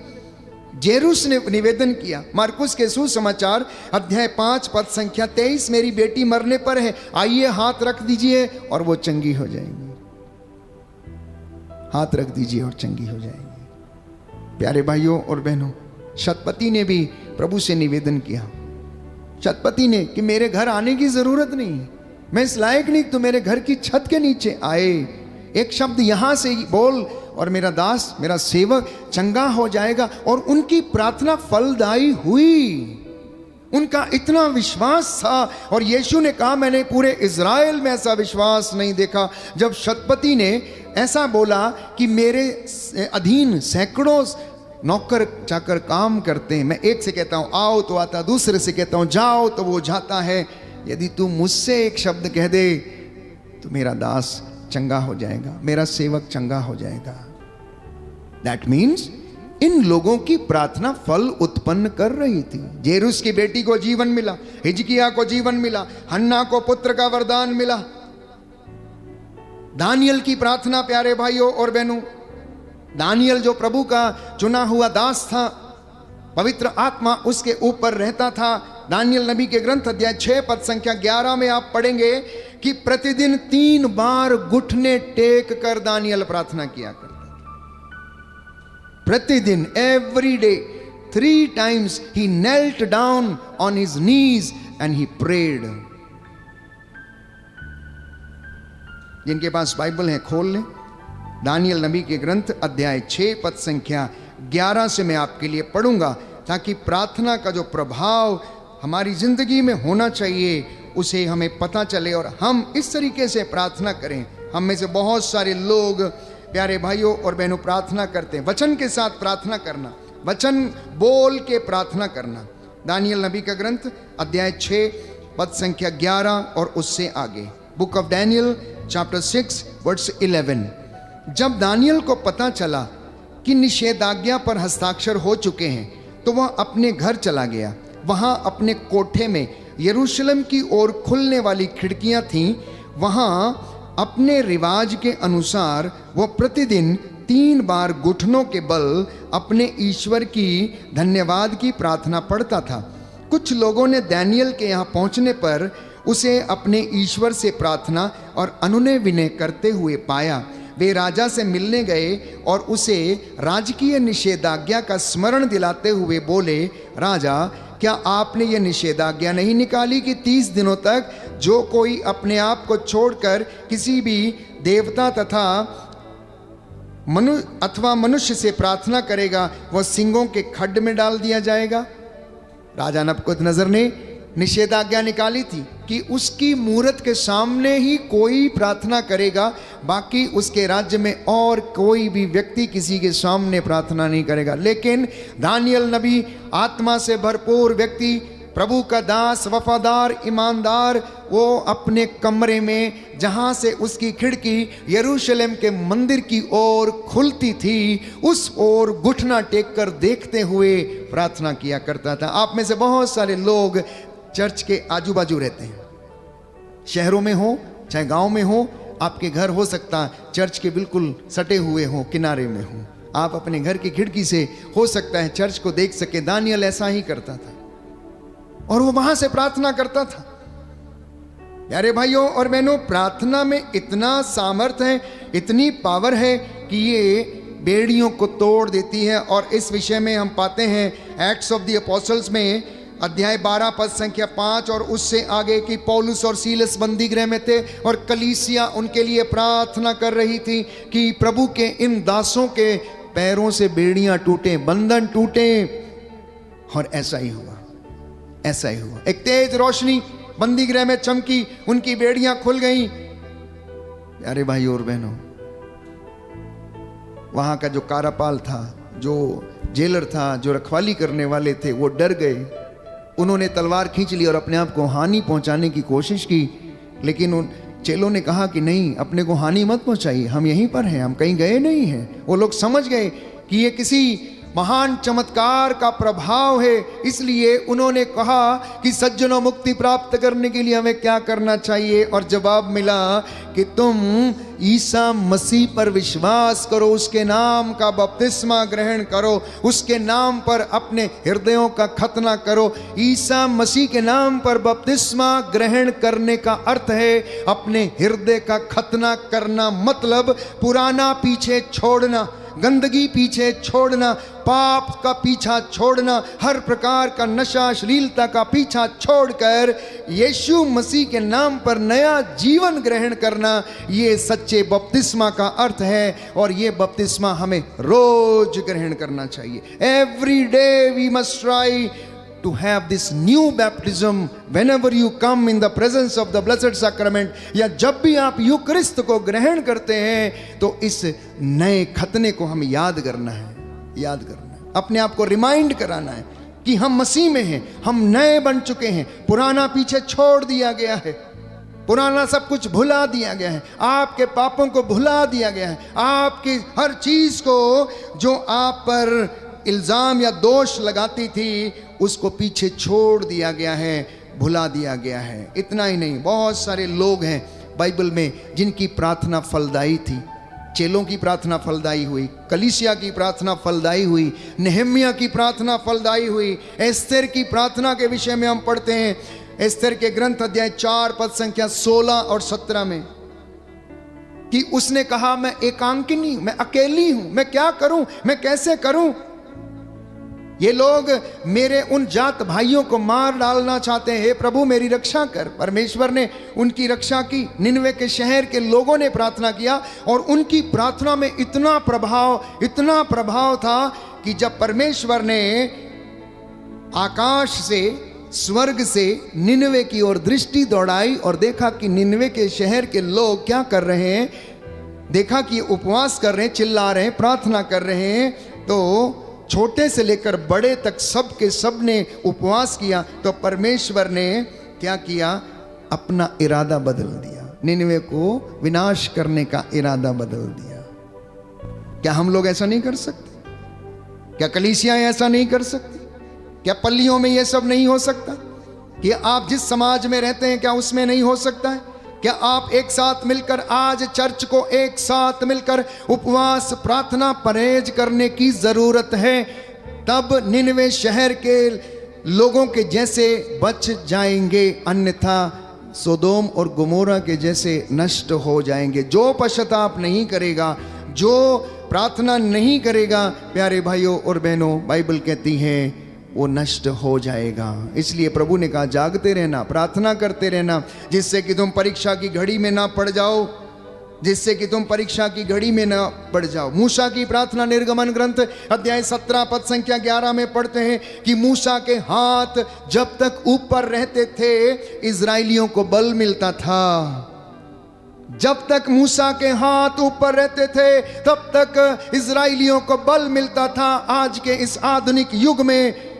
जेरुस ने निवेदन किया। मार्कुस के सुसमाचार अध्याय 5 पद संख्या 23, मेरी बेटी मरने पर है, आइए हाथ रख दीजिए और वो चंगी हो जाएगी। हाथ रख दीजिए और चंगी हो जाएगी। प्यारे भाइयों और बहनों, शतपति ने भी प्रभु से निवेदन किया। शतपति ने कि मेरे घर आने की जरूरत नहीं, मैं इस लायक नहीं, तो मेरे घर की छत के नीचे आए, एक शब्द यहां से बोल और मेरा दास, मेरा सेवक चंगा हो जाएगा। और उनकी प्रार्थना फलदायी हुई। उनका इतना विश्वास था। और यीशु ने कहा, मैंने पूरे इज़राइल में ऐसा विश्वास नहीं देखा। जब शतपति ने ऐसा बोला कि मेरे अधीन सैकड़ों नौकर चाकर काम करते हैं, मैं एक से कहता हूं आओ तो आता, दूसरे से कहता हूं जाओ तो वो जाता है, यदि तू मुझसे एक शब्द कह दे तो मेरा दास चंगा हो जाएगा, मेरा सेवक चंगा हो जाएगा। दैट मीन्स इन लोगों की प्रार्थना फल उत्पन्न कर रही थी। जेरुस की बेटी को जीवन मिला, हिजकिय्याह को जीवन मिला, हन्ना को पुत्र का वरदान मिला। दानियल की प्रार्थना, प्यारे भाइयों और बहनों, दानियल जो प्रभु का चुना हुआ दास था, पवित्र आत्मा उसके ऊपर रहता था। दानियल नबी के ग्रंथ अध्याय 6 पद संख्या 11 में आप पढ़ेंगे कि प्रतिदिन 3 बार घुटने टेक कर दानियल प्रार्थना किया करता था। प्रतिदिन, every day, 3 times he knelt down on his knees and he prayed। जिनके पास बाइबल है खोल लें। दानियल नबी के ग्रंथ अध्याय 6 पद संख्या 11 से मैं आपके लिए पढ़ूंगा, ताकि प्रार्थना का जो प्रभाव हमारी जिंदगी में होना चाहिए उसे हमें पता चले और हम इस तरीके से प्रार्थना करें। हम में से बहुत सारे लोग, प्यारे भाइयों और बहनों, प्रार्थना करते हैं, वचन के साथ प्रार्थना करना, वचन बोल के प्रार्थना करना। दानियल नबी का ग्रंथ अध्याय 6 पद संख्या 11 और उससे आगे, book of Daniel chapter 6 verse 11। जब दानियल को पता चला कि निषेधाज्ञा पर हस्ताक्षर हो चुके हैं तो वह अपने घर चला गया। वहां अपने कोठे में यरूशलेम की ओर खुलने वाली खिड़कियां थीं। वहां अपने रिवाज के अनुसार वह प्रतिदिन 3 बार घुटनों के बल अपने ईश्वर की धन्यवाद की प्रार्थना पढ़ता था। कुछ लोगों ने दानियल के यहाँ पहुंचने पर उसे अपने ईश्वर से प्रार्थना और अनुनय विनय करते हुए पाया। वे राजा से मिलने गए और उसे राजकीय निषेधाज्ञा का स्मरण दिलाते हुए बोले, राजा, क्या आपने ये निषेधाज्ञा नहीं निकाली कि 30 दिनों तक जो कोई अपने आप को छोड़कर किसी भी देवता तथा मनुष्य से प्रार्थना करेगा वह सिंगों के खड्ड में डाल दिया जाएगा? राजा नबूकदनेस्सर ने निषेधाज्ञा निकाली थी कि उसकी मूरत के सामने ही कोई प्रार्थना करेगा, बाकी उसके राज्य में और कोई भी व्यक्ति किसी के सामने प्रार्थना नहीं करेगा। लेकिन दानियल नबी, आत्मा से भरपूर व्यक्ति, प्रभु का दास, वफादार, ईमानदार, वो अपने कमरे में जहाँ से उसकी खिड़की यरूशलेम के मंदिर की ओर खुलती थी उस ओर घुटना टेक कर देखते हुए प्रार्थना किया करता था। आप में से बहुत सारे लोग चर्च के आजू बाजू रहते हैं, शहरों में हो चाहे गांव में हो, आपके घर हो सकता है चर्च के बिल्कुल सटे हुए हो, किनारे में हो, आप अपने घर की खिड़की से हो सकता है चर्च को देख सके। दानियल ऐसा ही करता था और वो वहां से प्रार्थना करता था। प्यारे भाइयों और बहनों, प्रार्थना में इतना सामर्थ्य है, इतनी पावर है कि ये बेड़ियों को तोड़ देती है। और इस विषय में हम पाते हैं एक्ट्स ऑफ द अपोस्टल्स में अध्याय 12 पद संख्या 5 और उससे आगे कि पौलुस और सीलस बंदी गृह में थे और कलीसिया उनके लिए प्रार्थना कर रही थी कि प्रभु के इन दासों के पैरों से बेड़ियां टूटे, बंधन टूटे। और ऐसा ही हुआ, ऐसा ही हुआ। एक तेज रोशनी बंदी गृह में चमकी, उनकी बेड़ियां खुल गईं। प्यारे भाई और बहनों, वहां का जो कारापाल था, जो जेलर था, जो रखवाली करने वाले थे, वो डर गए। उन्होंने तलवार खींच ली और अपने आप को हानि पहुंचाने की कोशिश की, लेकिन उन चेलों ने कहा कि नहीं, अपने को हानि मत पहुंचाइए, हम यहीं पर हैं, हम कहीं गए नहीं हैं। वो लोग समझ गए कि ये किसी महान चमत्कार का प्रभाव है, इसलिए उन्होंने कहा कि सज्जनों, मुक्ति प्राप्त करने के लिए हमें क्या करना चाहिए? और जवाब मिला कि तुम ईसा मसीह पर विश्वास करो, उसके नाम का बपतिस्मा ग्रहण करो, उसके नाम पर अपने हृदयों का खतना करो। ईसा मसीह के नाम पर बपतिस्मा ग्रहण करने का अर्थ है अपने हृदय का खतना करना, मतलब पुराना पीछे छोड़ना, गंदगी पीछे छोड़ना, पाप का पीछा छोड़ना, हर प्रकार का नशा अश्लीलता का पीछा छोड़कर यीशु मसीह के नाम पर नया जीवन ग्रहण करना, ये सच्चे बपतिस्मा का अर्थ है। और ये बपतिस्मा हमें रोज ग्रहण करना चाहिए। Every day we must try to have this new baptism whenever you come in the presence of the blessed sacrament, या जब भी आप यूक्रिस्त को ग्रहण करते हैं तो इस नए खतने को हमें याद करना है, याद करना है, अपने आप को रिमाइंड कराना है कि हम मसीह में हैं, हम नए बन चुके हैं, पुराना पीछे छोड़ दिया गया है, पुराना सब कुछ भुला दिया गया है, आपके पापों को भुला दिया गया है, आपकी हर चीज को जो आप पर इल्जाम या दोष लगाती थी उसको पीछे छोड़ दिया गया है, भुला दिया गया है। इतना ही नहीं, बहुत सारे लोग हैं बाइबल में जिनकी प्रार्थना फलदायी थी। चेलों की प्रार्थना फलदायी हुई, कलीसिया की प्रार्थना फलदायी हुई, नेहम्याह की प्रार्थना फलदायी हुई। एस्तेर की प्रार्थना के विषय में हम पढ़ते हैं एस्तेर के ग्रंथ अध्याय 4 पद संख्या 16 और 17 में कि उसने कहा, मैं एकांकिनी, मैं अकेली हूं, मैं क्या करूं, मैं कैसे करूं? ये लोग मेरे उन जात भाइयों को मार डालना चाहते हैं, हे प्रभु मेरी रक्षा कर। परमेश्वर ने उनकी रक्षा की। निनवे के शहर के लोगों ने प्रार्थना किया और उनकी प्रार्थना में इतना प्रभाव था कि जब परमेश्वर ने आकाश से, स्वर्ग से निनवे की ओर दृष्टि दौड़ाई और देखा कि निनवे के शहर के लोग क्या कर रहे हैं, देखा कि उपवास कर रहे हैं, चिल्ला रहे हैं, प्रार्थना कर रहे हैं, तो छोटे से लेकर बड़े तक सब के सब ने उपवास किया। तो परमेश्वर ने क्या किया? अपना इरादा बदल दिया, निनवे को विनाश करने का इरादा बदल दिया। क्या हम लोग ऐसा नहीं कर सकते? क्या कलीसियाएं ऐसा नहीं कर सकती? क्या पल्लियों में यह सब नहीं हो सकता? कि आप जिस समाज में रहते हैं क्या उसमें नहीं हो सकता है? क्या आप एक साथ मिलकर, आज चर्च को एक साथ मिलकर उपवास, प्रार्थना, परहेज करने की जरूरत है, तब निनवे शहर के लोगों के जैसे बच जाएंगे, अन्यथा सोदोम और गोमोरा के जैसे नष्ट हो जाएंगे। जो पश्चाताप नहीं करेगा, जो प्रार्थना नहीं करेगा, प्यारे भाइयों और बहनों, बाइबल कहती है वो नष्ट हो जाएगा। इसलिए प्रभु ने कहा, जागते रहना, प्रार्थना करते रहना, जिससे कि तुम परीक्षा की घड़ी में ना पड़ जाओ, जिससे कि तुम परीक्षा की घड़ी में ना पड़ जाओ। मूसा की प्रार्थना निर्गमन ग्रंथ अध्याय 17 पद संख्या 11 में पढ़ते हैं कि मूसा के हाथ जब तक ऊपर रहते थे इजराइलियों को बल मिलता था। जब तक मूसा के हाथ ऊपर रहते थे तब तक इजराइलियों को बल मिलता था। आज के इस आधुनिक युग में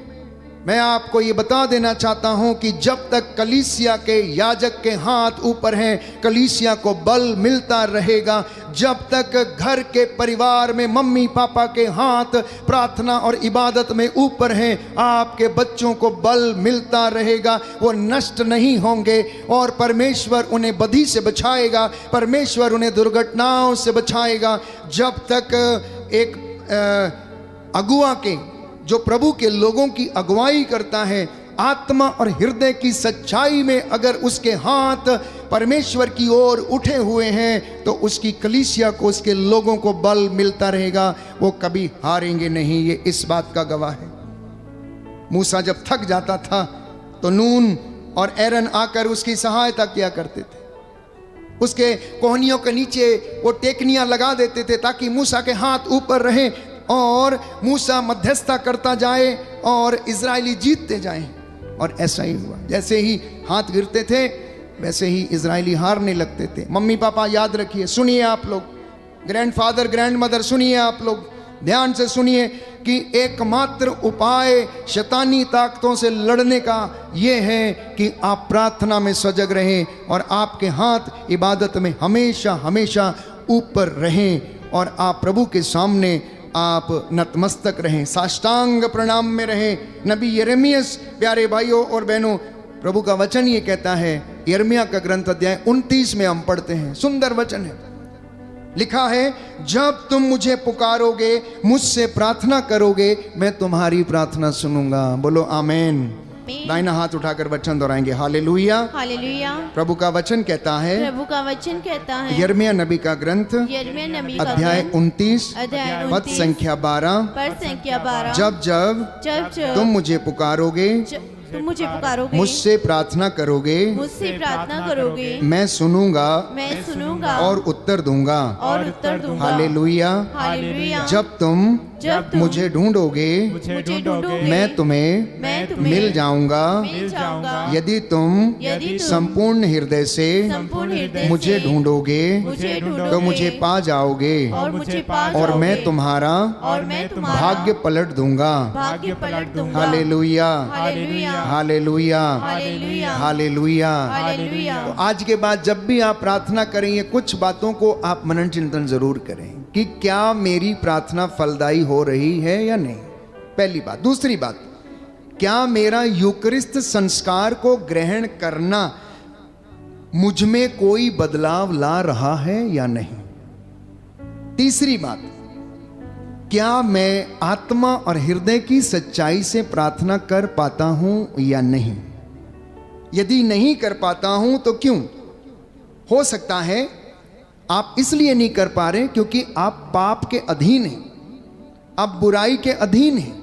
मैं आपको ये बता देना चाहता हूं कि जब तक कलीसिया के याजक के हाथ ऊपर हैं, कलीसिया को बल मिलता रहेगा। जब तक घर के परिवार में मम्मी पापा के हाथ प्रार्थना और इबादत में ऊपर हैं, आपके बच्चों को बल मिलता रहेगा। वो नष्ट नहीं होंगे और परमेश्वर उन्हें बदी से बचाएगा, परमेश्वर उन्हें दुर्घटनाओं से बचाएगा। जब तक एक अगुआ के, जो प्रभु के लोगों की अगुवाई करता है, आत्मा और हृदय की सच्चाई में अगर उसके हाथ परमेश्वर की ओर उठे हुए हैं, तो उसकी कलीसिया को, उसके लोगों को बल मिलता रहेगा। वो कभी हारेंगे नहीं, ये इस बात का गवाह है। मूसा जब थक जाता था तो नून और एरन आकर उसकी सहायता किया करते थे। उसके कोहनियों के नीचे वो टेकनियां लगा देते थे ताकि मूसा के हाथ ऊपर रहें और मूसा मध्यस्थता करता जाए और इजरायली जीतते जाएं। और ऐसा ही हुआ। जैसे ही हाथ गिरते थे वैसे ही इजरायली हारने लगते थे। मम्मी पापा याद रखिए, सुनिए आप लोग, ग्रैंडफादर ग्रैंडमदर सुनिए आप लोग, ध्यान से सुनिए कि एकमात्र उपाय शैतानी ताकतों से लड़ने का ये है कि आप प्रार्थना में सजग रहें और आपके हाथ इबादत में हमेशा हमेशा ऊपर रहें और आप प्रभु के सामने आप नतमस्तक रहें, साष्टांग प्रणाम में रहें। नबी यिर्मयाह, प्यारे भाइयों और बहनों, प्रभु का वचन ये कहता है, यिर्मयाह का ग्रंथ अध्याय 29 में हम पढ़ते हैं, सुंदर वचन है, लिखा है, जब तुम मुझे पुकारोगे, मुझसे प्रार्थना करोगे, मैं तुम्हारी प्रार्थना सुनूंगा। बोलो आमेन। दाहिना हाथ उठाकर वचन दोहराएंगे, हालेलुया हालेलुया। प्रभु का वचन कहता है, प्रभु का वचन कहता है, यिर्मयाह नबी का ग्रंथ यिर्मयाह नबी का अध्याय ग्रंथ 29 अध्याय पद 29 संख्या 12, पद संख्या 12, जब जब जब जब तुम मुझे पुकारोगे, तुम मुझे पुकारोगे, मुझसे प्रार्थना करोगे, मुझसे प्रार्थना करोगे, मैं सुनूंगा मैं सुनूंगा और उत्तर दूंगा। और उत्तर दूंगा। हालेलुया। हालेलुया। जब तुम मुझे ढूंढोगे, मुझे ढूंढोगे, मैं तुम्हें मिल जाऊंगा। मिल जाऊंगा। यदि तुम संपूर्ण हृदय से मुझे ढूंढोगे, मुझे तो मुझे पा जाओगे और मुझे पा और जाओगे, मैं तुम्हारा और मैं तुम्हारा भाग्य पलट दूंगा। भाग्य पलट दूंगा। Hallelujah hallelujah. Hallelujah hallelujah. Hallelujah. Hallelujah. तो आज के बाद जब भी आप प्रार्थना करेंगे, कुछ बातों को आप मनन चिंतन जरूर करें कि क्या मेरी प्रार्थना फलदायी हो रही है या नहीं, पहली बात। दूसरी बात, क्या मेरा यूकरिस्त संस्कार को ग्रहण करना मुझ में कोई बदलाव ला रहा है या नहीं। तीसरी बात, क्या मैं आत्मा और हृदय की सच्चाई से प्रार्थना कर पाता हूं या नहीं। यदि नहीं कर पाता हूं तो क्यों। हो सकता है आप इसलिए नहीं कर पा रहे क्योंकि आप पाप के अधीन हैं, आप बुराई के अधीन हैं,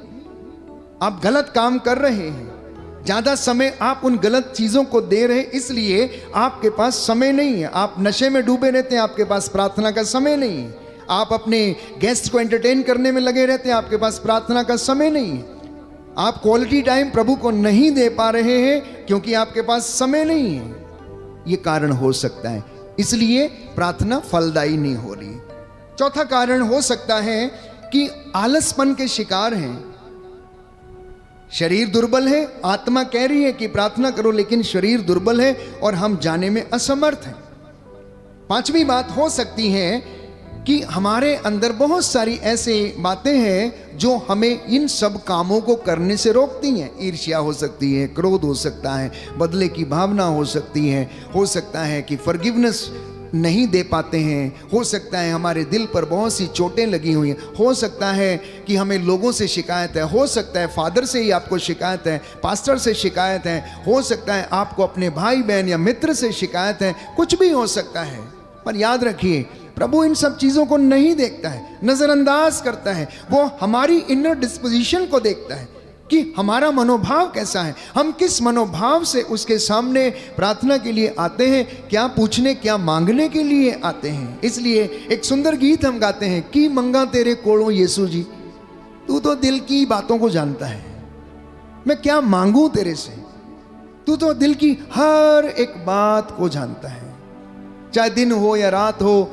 आप गलत काम कर रहे हैं, ज्यादा समय आप उन गलत चीजों को दे रहे हैं, इसलिए आपके पास समय नहीं है। आप नशे में डूबे रहते हैं, आपके पास प्रार्थना का समय नहीं है। आप अपने गेस्ट को एंटरटेन करने में लगे रहते हैं, आपके पास प्रार्थना का समय नहीं है। आप क्वालिटी टाइम प्रभु को नहीं दे पा रहे हैं क्योंकि आपके पास समय नहीं है। ये कारण हो सकता है, इसलिए प्रार्थना फलदायी नहीं हो रही। चौथा कारण हो सकता है कि आलसपन के शिकार हैं। शरीर दुर्बल है, आत्मा कह रही है कि प्रार्थना करो, लेकिन शरीर दुर्बल है और हम जाने में असमर्थ हैं। पांचवी बात हो सकती है कि हमारे अंदर बहुत सारी ऐसी बातें हैं जो हमें इन सब कामों को करने से रोकती हैं। ईर्ष्या हो सकती है, क्रोध हो सकता है, बदले की भावना हो सकती है, हो सकता है कि फॉरगिवनेस नहीं दे पाते हैं, हो सकता है हमारे दिल पर बहुत सी चोटें लगी हुई हैं, हो सकता है कि हमें लोगों से शिकायत है, हो सकता है फादर से ही आपको शिकायत है, पास्टर से शिकायत है, हो सकता है आपको अपने भाई बहन या मित्र से शिकायत है, कुछ भी हो सकता है। पर याद रखिए, प्रभु इन सब चीज़ों को नहीं देखता है, नज़रअंदाज करता है। वो हमारी इनर डिस्पोजिशन को देखता है कि हमारा मनोभाव कैसा है, हम किस मनोभाव से उसके सामने प्रार्थना के लिए आते हैं, क्या पूछने क्या मांगने के लिए आते हैं। इसलिए एक सुंदर गीत हम गाते हैं कि मंगा तेरे कोड़ों यीशु जी, तू तो दिल की बातों को जानता है, मैं क्या मांगू तेरे से, तू तो दिल की हर एक बात को जानता है। चाहे दिन हो या रात हो,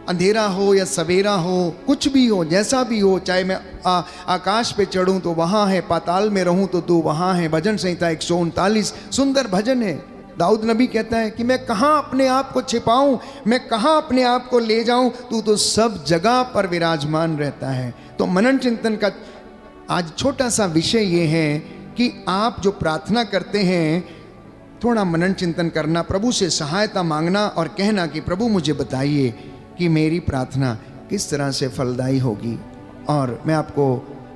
अंधेरा हो या सवेरा हो, कुछ भी हो, जैसा भी हो, चाहे मैं आकाश पे चढ़ूं तो वहां है, पाताल में रहूं तो तू वहां है। भजन संहिता 139 सुंदर भजन है। दाऊद नबी कहता है कि मैं कहाँ अपने आप को छिपाऊं, मैं कहाँ अपने आप को ले जाऊं, तू तो सब जगह पर विराजमान रहता है। तो मनन चिंतन का आज छोटा सा विषय ये है कि आप जो प्रार्थना करते हैं, थोड़ा मनन चिंतन करना, प्रभु से सहायता मांगना और कहना कि प्रभु मुझे बताइए कि मेरी प्रार्थना किस तरह से फलदायी होगी। और मैं आपको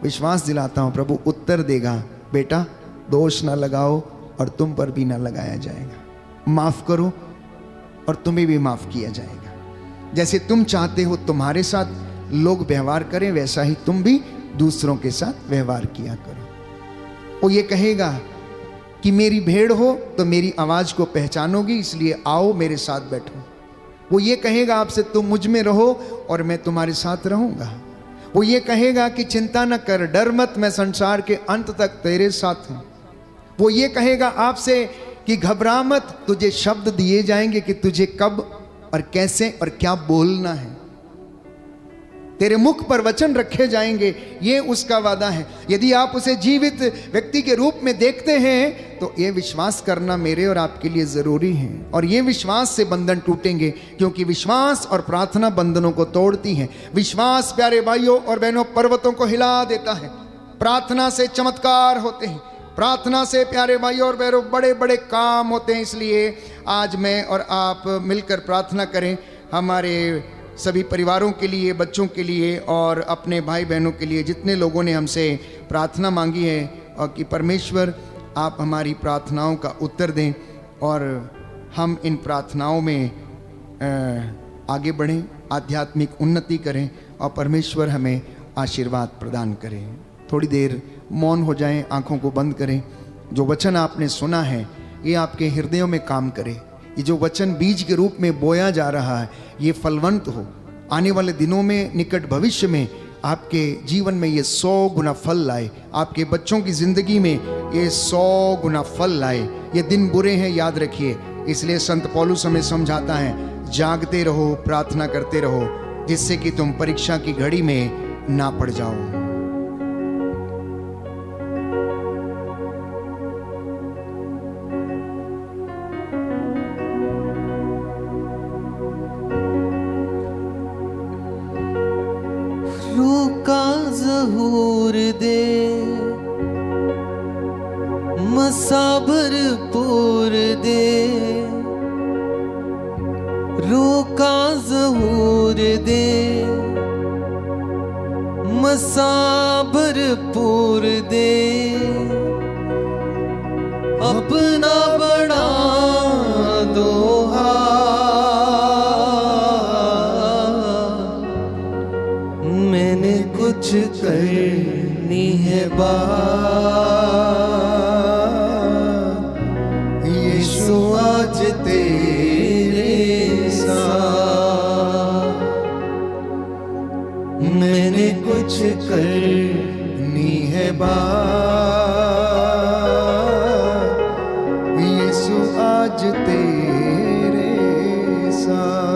विश्वास दिलाता हूँ प्रभु उत्तर देगा। बेटा, दोष ना लगाओ और तुम पर भी ना लगाया जाएगा। माफ़ करो और तुम्हें भी माफ़ किया जाएगा। जैसे तुम चाहते हो तुम्हारे साथ लोग व्यवहार करें, वैसा ही तुम भी दूसरों के साथ व्यवहार किया करो। वो ये कहेगा कि मेरी भेड़ हो तो मेरी आवाज़ को पहचानोगी, इसलिए आओ मेरे साथ बैठो। वो ये कहेगा आपसे, तुम मुझ में रहो और मैं तुम्हारे साथ रहूँगा। वो ये कहेगा कि चिंता न कर, डर मत, मैं संसार के अंत तक तेरे साथ हूँ। वो ये कहेगा आपसे कि घबरा मत, तुझे शब्द दिए जाएंगे कि तुझे कब और कैसे और क्या बोलना है। तेरे मुख पर वचन रखे जाएंगे, ये उसका वादा है। यदि आप उसे जीवित व्यक्ति के रूप में देखते हैं तो ये विश्वास करना मेरे और आपके लिए जरूरी है। और ये विश्वास से बंधन टूटेंगे, क्योंकि विश्वास और प्रार्थना बंधनों को तोड़ती है। विश्वास प्यारे भाइयों और बहनों पर्वतों को हिला देता है। प्रार्थना से चमत्कार होते हैं, प्रार्थना से प्यारे भाइयों और बहनों बड़े बड़े काम होते हैं। इसलिए आज मैं और आप मिलकर प्रार्थना करें, हमारे सभी परिवारों के लिए, बच्चों के लिए और अपने भाई बहनों के लिए, जितने लोगों ने हमसे प्रार्थना मांगी है, और कि परमेश्वर आप हमारी प्रार्थनाओं का उत्तर दें और हम इन प्रार्थनाओं में आगे बढ़ें, आध्यात्मिक उन्नति करें और परमेश्वर हमें आशीर्वाद प्रदान करें। थोड़ी देर मौन हो जाएं, आंखों को बंद करें। जो वचन आपने सुना है ये आपके हृदयों में काम करे। ये जो वचन बीज के रूप में बोया जा रहा है ये फलवंत हो। आने वाले दिनों में, निकट भविष्य में आपके जीवन में ये 100 गुना फल लाए। आपके बच्चों की जिंदगी में ये 100 गुना फल लाए। ये दिन बुरे हैं, याद रखिए। इसलिए संत पौलुस हमें समझाता है, जागते रहो, प्रार्थना करते रहो, जिससे कि तुम परीक्षा की घड़ी में ना पड़ जाओ। रूका ज़हूर दे, मसाबर पूर दे, रूका ज़हूर दे, मसाबर पूर दे, अपना बड़ा दोहा मैंने कुछ करनी है यीशु आज तेरे साथ। मैंने कुछ करनी है यीशु आज तेरे साथ।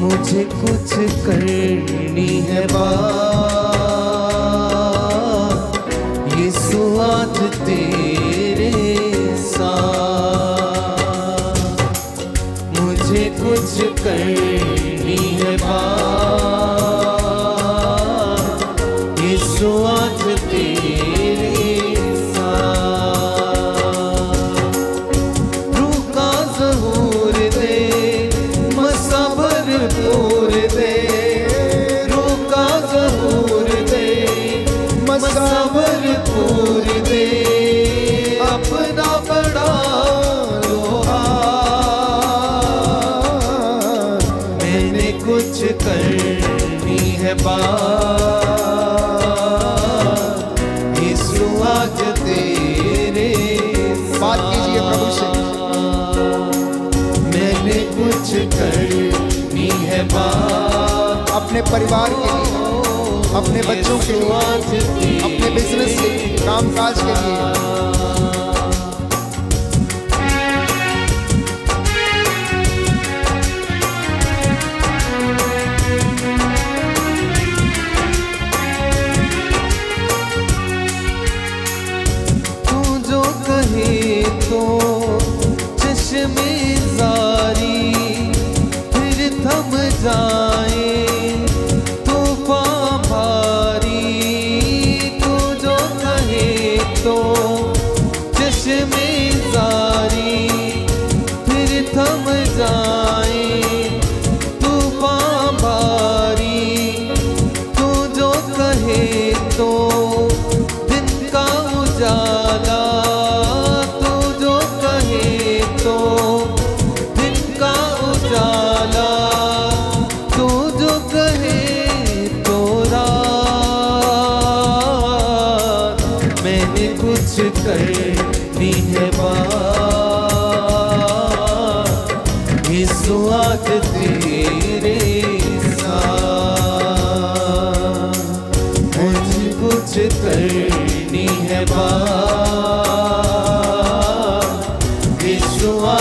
मुझे कुछ करनी है यीशु आज तेरे साथ। मुझे कुछ करनी है यीशु आज तेरे साथ। रूह का ज़हूर दे, मसाबर पूर दे, रूह का ज़हूर दे, मसाबर पूर दे, अपना बड़ा लोहा मैंने कुछ करनी है यीशु आज तेरे बात कीजिए प्रभु से। मैंने कुछ करनी है अपने परिवार के लिए, अपने बच्चों के लिए, अपने बिजनेस के लिए, कामकाज के लिए।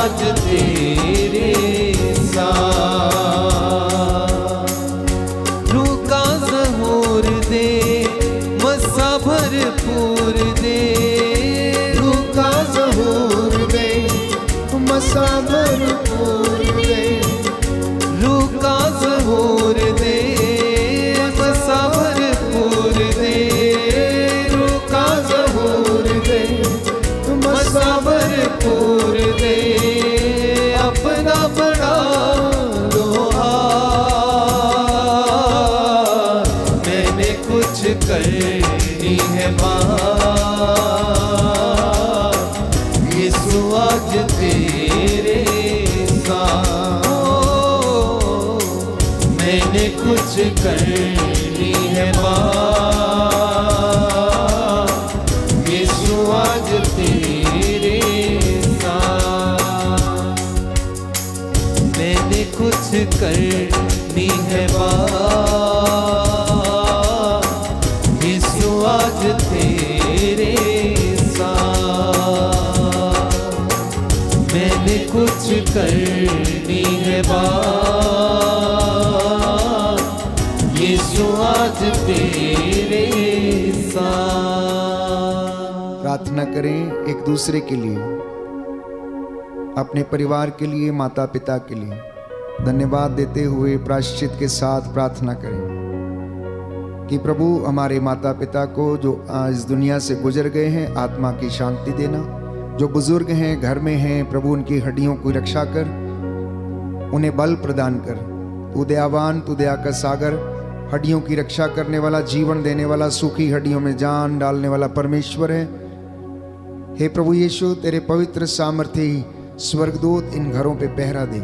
आज तेरे साथ। रूह का ज़हूर दे, मसा भरपूर दे, रूह का ज़हूर दे, मसा भरपूर दे, रूह का ज़हूर दे, मसा भरपूर दे, रूह का ज़हूर दे, मसा भरपूर दे, अपना बड़ा लोहार। मैंने कुछ करनी है बात, यीशु आज तेरे साथ। मैंने कुछ करनी है बात, यीशु आज तेरे साथ। मैंने कुछ करनी है बात, यीशु आज तेरे साथ। मैंने कुछ करनी है बात, यीशु आज तेरे साथ। प्रार्थना करें एक दूसरे के लिए, अपने परिवार के लिए, माता पिता के लिए धन्यवाद देते हुए प्रायश्चित के साथ प्रार्थना करें कि प्रभु हमारे माता पिता को जो आज दुनिया से गुजर गए हैं आत्मा की शांति देना, जो बुजुर्ग हैं घर में हैं प्रभु उनकी हड्डियों की रक्षा कर, उन्हें बल प्रदान कर। तू दयावान, तू दया का सागर, हड्डियों की रक्षा करने वाला, जीवन देने वाला, सूखी हड्डियों में जान डालने वाला परमेश्वर है। हे प्रभु यीशु, तेरे पवित्र सामर्थी स्वर्गदूत इन घरों पे पहरा दे।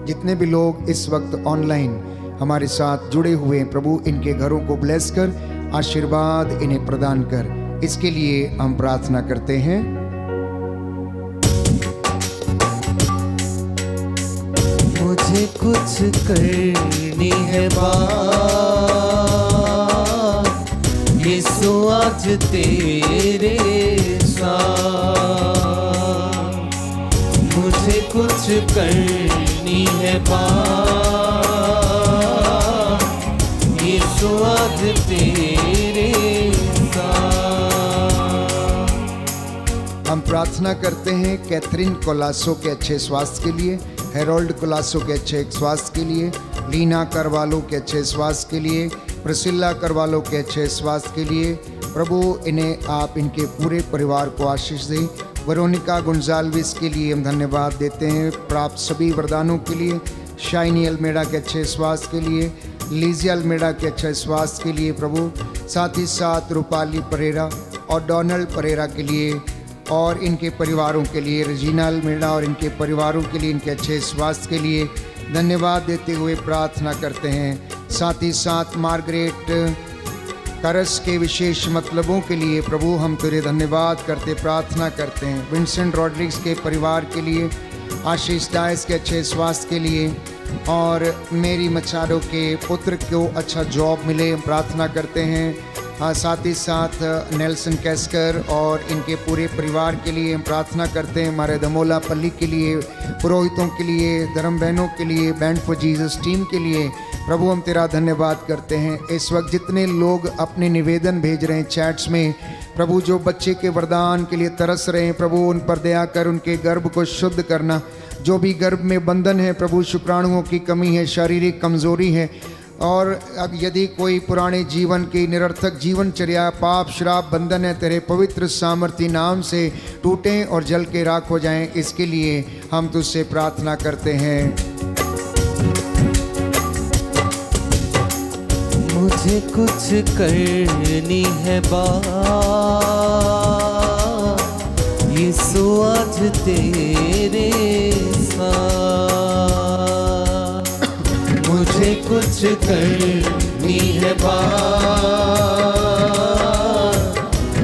जितने भी लोग इस वक्त ऑनलाइन हमारे साथ जुड़े हुए हैं प्रभु, इनके घरों को ब्लेस कर, आशीर्वाद इन्हें प्रदान कर, इसके लिए हम प्रार्थना करते हैं। मुझे कुछ करनी है बात, यीशु आज तेरे साथ। मुझे कुछ करनी है बात, यीशु आज तेरे साथ। हम प्रार्थना करते हैं कैथरीन कोलासो के अच्छे स्वास्थ्य के लिए, हेरोल्ड कोलासो के अच्छे स्वास्थ्य के लिए, लीना करवालो के अच्छे स्वास्थ्य के लिए, प्रसिल्ला करवालो के अच्छे स्वास्थ्य के लिए। प्रभु इन्हें आप इनके पूरे परिवार को आशीष दें। वेरोनिका गुंजाल्विस के लिए हम धन्यवाद देते हैं प्राप्त सभी वरदानों के लिए। शाइनी अल्मेडा के अच्छे स्वास्थ्य के लिए, लीजिया अल्मेडा के अच्छे स्वास्थ्य के लिए प्रभु, साथ ही साथ रूपाली परेरा और डोनाल्ड परेरा के लिए और इनके परिवारों के लिए, रजीना अल्मेडा और इनके परिवारों के लिए, इनके अच्छे स्वास्थ्य के लिए धन्यवाद देते हुए प्रार्थना करते हैं। साथ ही साथ मार्गरेट करस के विशेष मतलबों के लिए प्रभु हम तेरे धन्यवाद करते प्रार्थना करते हैं। विंसेंट रॉड्रिग्स के परिवार के लिए, आशीष डायस के अच्छे स्वास्थ्य के लिए और मेरी मचाडो के पुत्र को अच्छा जॉब मिले प्रार्थना करते हैं। साथ ही साथ नेल्सन कैस्कर और इनके पूरे परिवार के लिए हम प्रार्थना करते हैं। हमारे दमोला पल्ली के लिए, पुरोहितों के लिए, धर्म बहनों के लिए, बैंड फॉर जीसस टीम के लिए प्रभु हम तेरा धन्यवाद करते हैं। इस वक्त जितने लोग अपने निवेदन भेज रहे हैं चैट्स में प्रभु, जो बच्चे के वरदान के लिए तरस रहे हैं प्रभु, उन पर दया कर, उनके गर्भ को शुद्ध करना। जो भी गर्भ में बंधन है प्रभु, शुक्राणुओं की कमी है, शारीरिक कमजोरी है, और अब यदि कोई पुराने जीवन की निरर्थक जीवनचर्या, पाप, श्राप, बंधन है, तेरे पवित्र सामर्थी नाम से टूटें और जल के राख हो जाएं। इसके लिए हम तुझसे प्रार्थना करते हैं। मुझे कुछ करनी है बात, यीशु आज तेरे साथ। मुझे कुछ करनी है बात,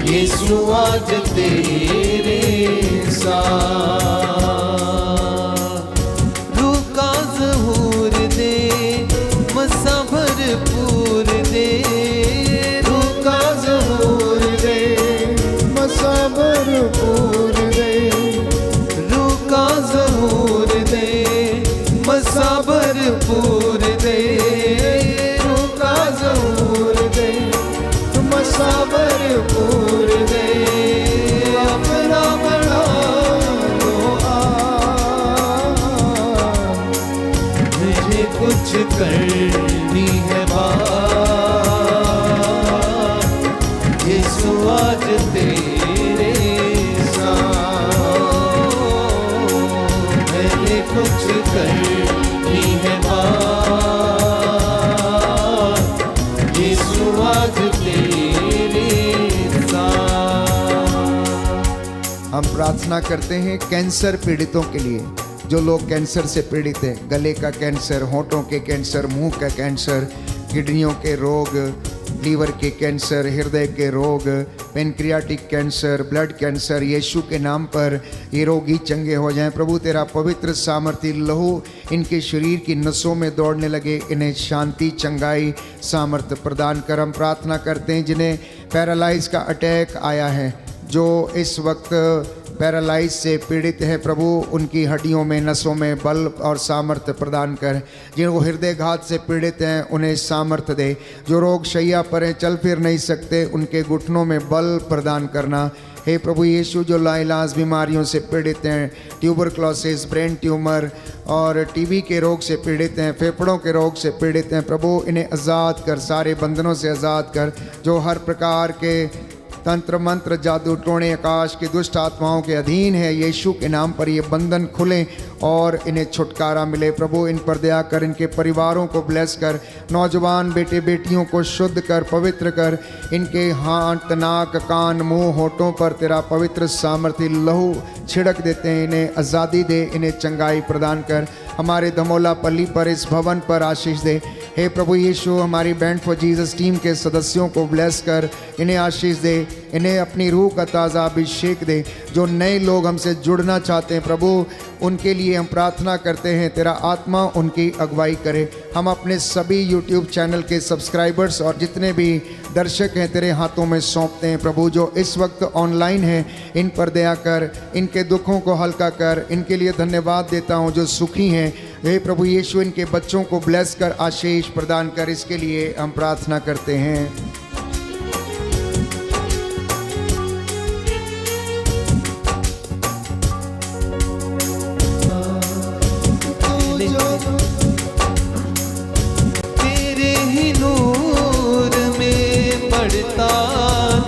यीशु आज तेरे साथ। रूह का ज़हूर दे, मसा भरपूर दे, रूह का ज़हूर दे, मसा भरपूर दे, रूह का प्रार्थना करते हैं कैंसर पीड़ितों के लिए, जो लोग कैंसर से पीड़ित हैं, गले का कैंसर, होठों के कैंसर, मुंह का कैंसर, किडनियों के रोग, लीवर के कैंसर, हृदय के रोग, पेनक्रियाटिक कैंसर, ब्लड कैंसर, यीशु के नाम पर ये रोगी चंगे हो जाएं। प्रभु तेरा पवित्र सामर्थ्य लहू इनके शरीर की नसों में दौड़ने लगे, इन्हें शांति, चंगाई, सामर्थ्य प्रदान कर। हम प्रार्थना करते हैं जिन्हें पैरालाइज का अटैक आया है, जो इस वक्त पैरालाइज से पीड़ित है, प्रभु उनकी हड्डियों में, नसों में बल और सामर्थ्य प्रदान कर। जिनको हृदय घात से पीड़ित हैं उन्हें सामर्थ्य दे। जो रोग शैया पर हैं, चल फिर नहीं सकते, उनके घुटनों में बल प्रदान करना। हे प्रभु यीशु, जो लाइलाज बीमारियों से पीड़ित हैं, ट्यूबरक्लोसिस, ब्रेन ट्यूमर और टीबी के रोग से पीड़ित हैं, फेफड़ों के रोग से पीड़ित हैं, प्रभु इन्हें आज़ाद कर, सारे बंधनों से आज़ाद कर। जो हर प्रकार के तंत्र मंत्र, जादू टोने, आकाश की दुष्ट आत्माओं के अधीन है, यीशु के नाम पर ये बंधन खुलें और इन्हें छुटकारा मिले। प्रभु इन पर दया कर, इनके परिवारों को ब्लेस कर, नौजवान बेटे बेटियों को शुद्ध कर, पवित्र कर। इनके हाथ, नाक, कान, मुंह, होठों पर तेरा पवित्र सामर्थ्य लहू छिड़क देते हैं। इन्हें आज़ादी दे, इन्हें चंगाई प्रदान कर। हमारे धमोला पल्ली पर, इस भवन पर आशीष दे। हे प्रभु यीशु, हमारी बैंड फॉर जीसस टीम के सदस्यों को ब्लेस कर, इन्हें आशीष दे, इन्हें अपनी रूह का ताज़ा अभिषेक दे। जो नए लोग हमसे जुड़ना चाहते हैं प्रभु, उनके लिए हम प्रार्थना करते हैं तेरा आत्मा उनकी अगुवाई करे। हम अपने सभी यूट्यूब चैनल के सब्सक्राइबर्स और जितने भी दर्शक हैं तेरे हाथों में सौंपते हैं प्रभु। जो इस वक्त ऑनलाइन हैं, इन पर दया कर, इनके दुखों को हल्का कर। इनके लिए धन्यवाद देता हूँ जो सुखी हैं। हे प्रभु यीशु, इनके बच्चों को ब्लेस कर, आशीष प्रदान कर। इसके लिए हम प्रार्थना करते हैं। तेरे ही नूर में बढ़ता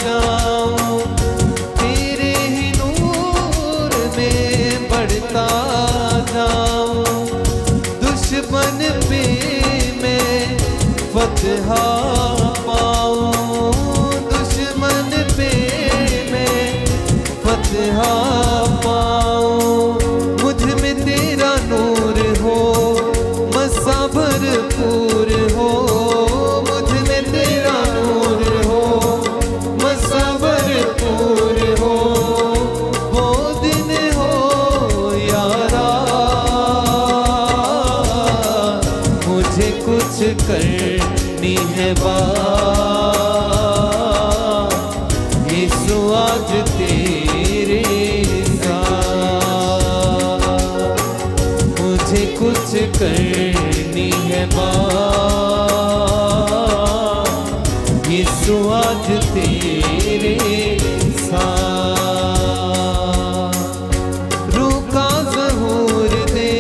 जाऊं, तेरे ही नूर में बढ़ता जाऊं। दुश्मन पे मैं फतह पाऊं, दुश्मन पे मैं फतह पाऊं। मुझ में तेरा नूर हो, मसा भरपूर हो। मुझ में तेरा नूर हो, मसा भरपूर हो। वो दिन हो यारा, मुझे कुछ करनी है बात। यीशु आज तेरे साथ, मुझे कुछ करनी है बात। यीशु आज तेरे साथ। रूह का ज़हूर दे,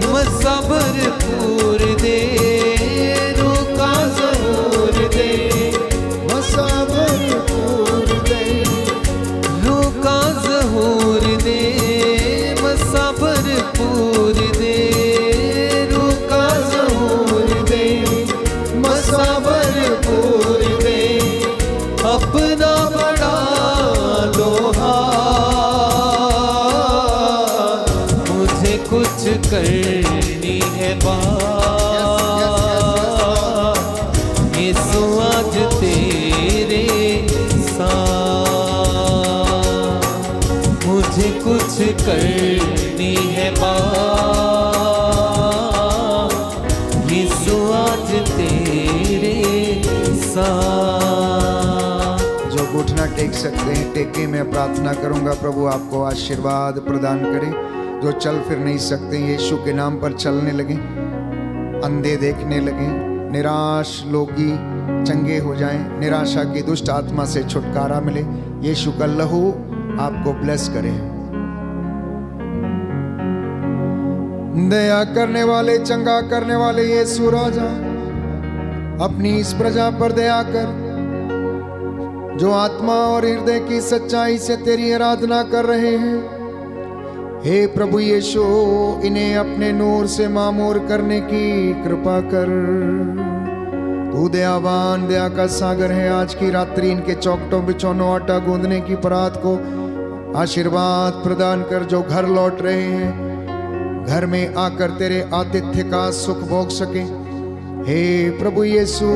मसा भरपूर दे। रूह का ज़हूर दे, मसा भरपूर दे। रूह का ज़हूर दे, मसा भरपूर दे। रूह का ज़हूर दे, मसा भरपूर दे। अपना बड़ा लोहा, मुझे कुछ करनी है बात। यीशु आज तेरे साथ, मुझे कुछ करनी है बात। यीशु आज तेरे साथ। जो घुटना टेक सकते हैं टेके। मैं प्रार्थना करूंगा प्रभु आपको आशीर्वाद प्रदान करे। जो चल फिर नहीं सकते यीशु के नाम पर चलने लगे, अंधे देखने लगे, निराश लोगी चंगे हो जाएं, निराशा की दुष्ट आत्मा से छुटकारा मिले। यीशु का लहू आपको ब्लेस करे। दया करने वाले, चंगा करने वाले यीशु राजा, अपनी इस प्रजा पर दया कर जो आत्मा और हृदय की सच्चाई से तेरी आराधना कर रहे हैं। हे प्रभु यीशु, इन्हें अपने नूर से मामूर करने की कृपा कर। तू दयावान, दया का सागर है। आज की रात्रि इनके चौखटों बिछौनों आटा गूंदने की परात को आशीर्वाद प्रदान कर। जो घर लौट रहे हैं, घर में आकर तेरे आतिथ्य का सुख भोग सके। हे प्रभु यीशु,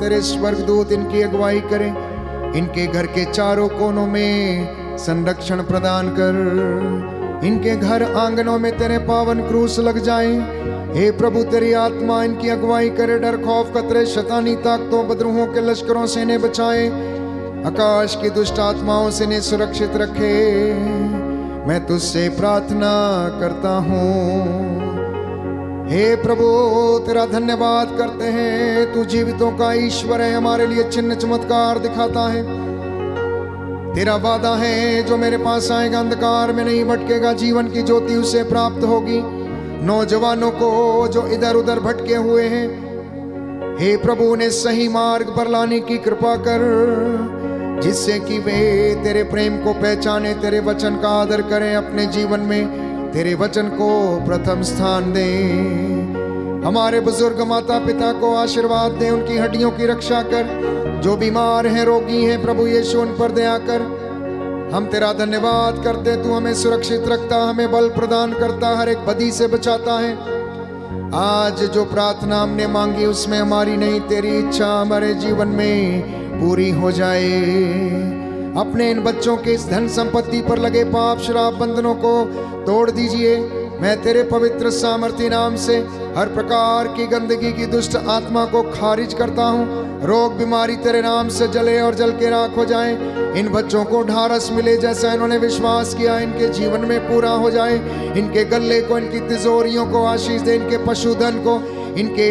तेरे स्वर्गदूत इनकी अगुवाई करें। इनके घर के चारों कोनों में संरक्षण प्रदान कर। इनके घर आंगनों में तेरे पावन क्रूस लग जाए। हे प्रभु, तेरी आत्मा इनकी अगुवाई करे। डर खौफ खतरे शैतानी ताकतों बदरूहों के लश्करों से इन्हें बचाए। आकाश की दुष्ट आत्माओं से इन्हें सुरक्षित रखे। मैं तुझसे प्रार्थना करता हूँ। हे प्रभु, तेरा धन्यवाद करते हैं। तू जीवितों का ईश्वर है, हमारे लिए चिन्ह चमत्कार दिखाता है। तेरा वादा है, जो मेरे पास आएगा अंधकार में नहीं भटकेगा, जीवन की ज्योति उसे प्राप्त होगी। नौजवानों को जो इधर उधर भटके हुए हैं, हे प्रभु, उन्हें सही मार्ग पर लाने की कृपा कर, जिससे कि वे तेरे प्रेम को पहचाने, तेरे वचन का आदर करें, अपने जीवन में तेरे वचन को प्रथम स्थान दें। हमारे बुजुर्ग माता पिता को आशीर्वाद दे, उनकी हड्डियों की रक्षा कर। जो बीमार हैं, रोगी हैं, प्रभु यीशु उन पर दया कर। हम तेरा धन्यवाद करते, तू हमें सुरक्षित रखता, हमें बल प्रदान करता, हर एक बदी से बचाता है। आज जो प्रार्थना हमने मांगी, उसमें हमारी नहीं, तेरी इच्छा हमारे जीवन में पूरी हो जाए। अपने इन बच्चों के इस धन संपत्ति पर लगे पाप शराब बंधनों को तोड़ दीजिए। मैं तेरे पवित्र सामर्थी नाम से हर प्रकार की गंदगी की दुष्ट आत्मा को खारिज करता हूँ। रोग बीमारी तेरे नाम से जले और जल के राख हो जाए। इन बच्चों को ढारस मिले, जैसा इन्होंने विश्वास किया इनके जीवन में पूरा हो जाए। इनके गले को, इनकी तिजोरियों को आशीष दे, इनके पशुधन को, इनके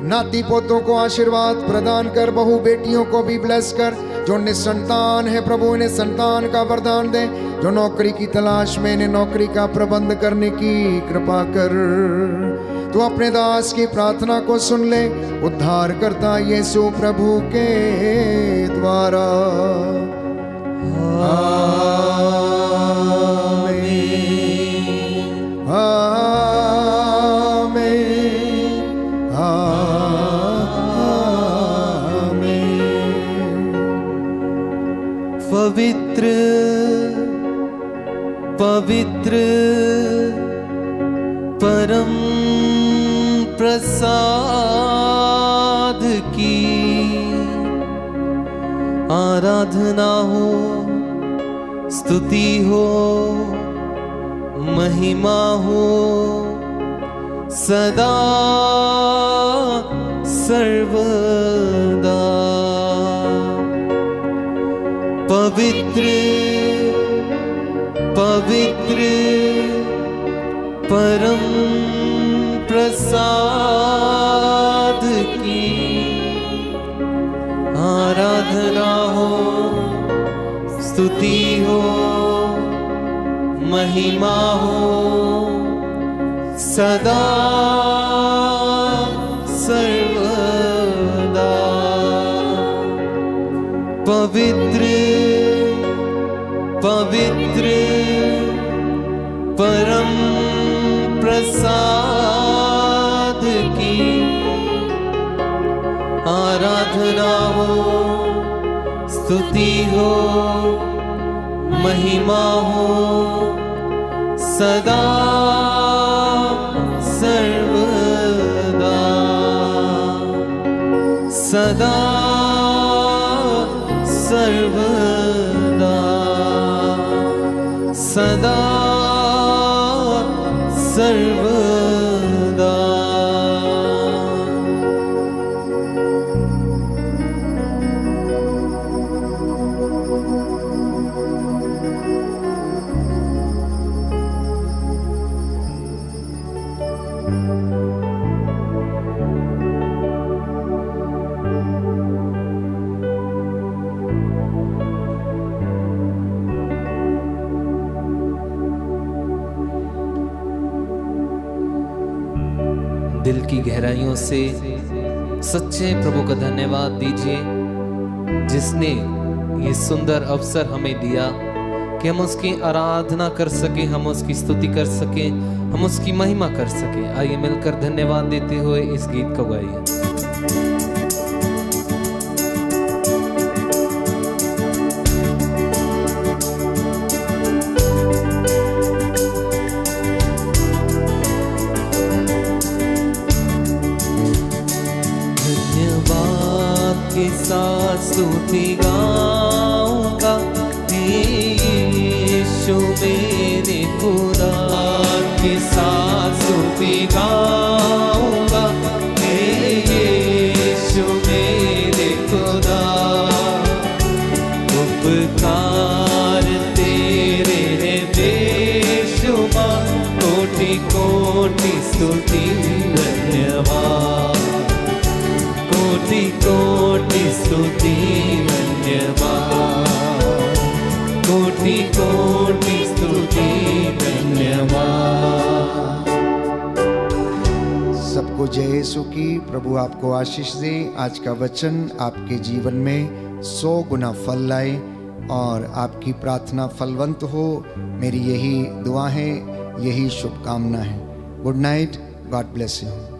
नाती पोतों को आशीर्वाद प्रदान कर। बहू बेटियों को भी ब्लेस कर। जो निसंतान है प्रभु, इन्हें संतान का वरदान दे। जो नौकरी की तलाश में, इन्हें नौकरी का प्रबंध करने की कृपा कर। तू अपने दास की प्रार्थना को सुन ले, उद्धार करता यीशु प्रभु के द्वारा। आमीन, आमीन, आमीन। पवित्र पवित्र परम प्रसाद की आराधना हो, स्तुति हो, महिमा हो सदा सर्वदा। पवित्र पवित्र परम प्रसाद की आराधना हो, स्तुति हो, महिमा हो सदा सर्वदा। पवित्र पवित्र परम प्रसाद की आराधना हो, स्तुति हो, महिमा हो सदा सर्वदा। सदा सर्वदा, सदा सर्वदा। दिल की गहराइयों से सच्चे प्रभु का धन्यवाद दीजिए, जिसने ये सुंदर अवसर हमें दिया कि हम उसकी आराधना कर सके, हम उसकी स्तुति कर सके, हम उसकी महिमा कर सके। आइए मिलकर धन्यवाद देते हुए इस गीत को गाइए। स्तुति गाऊंगा यीशु मेरे खुदा के साथ स्तुति गाऊंगा यीशु मेरे खुदा उपकार तेरे है बेशुमार कोटि कोटि स्तुति धन्यवाद कोटि कोटि स्तुति धन्यवाद कोटि कोटि स्तुति धन्यवाद। सबको जय यीशु की। प्रभु आपको आशीष दे। आज का वचन आपके जीवन में 100 गुना फल लाए और आपकी प्रार्थना फलवंत हो। मेरी यही दुआ है, यही शुभकामना है। Good night, God bless you.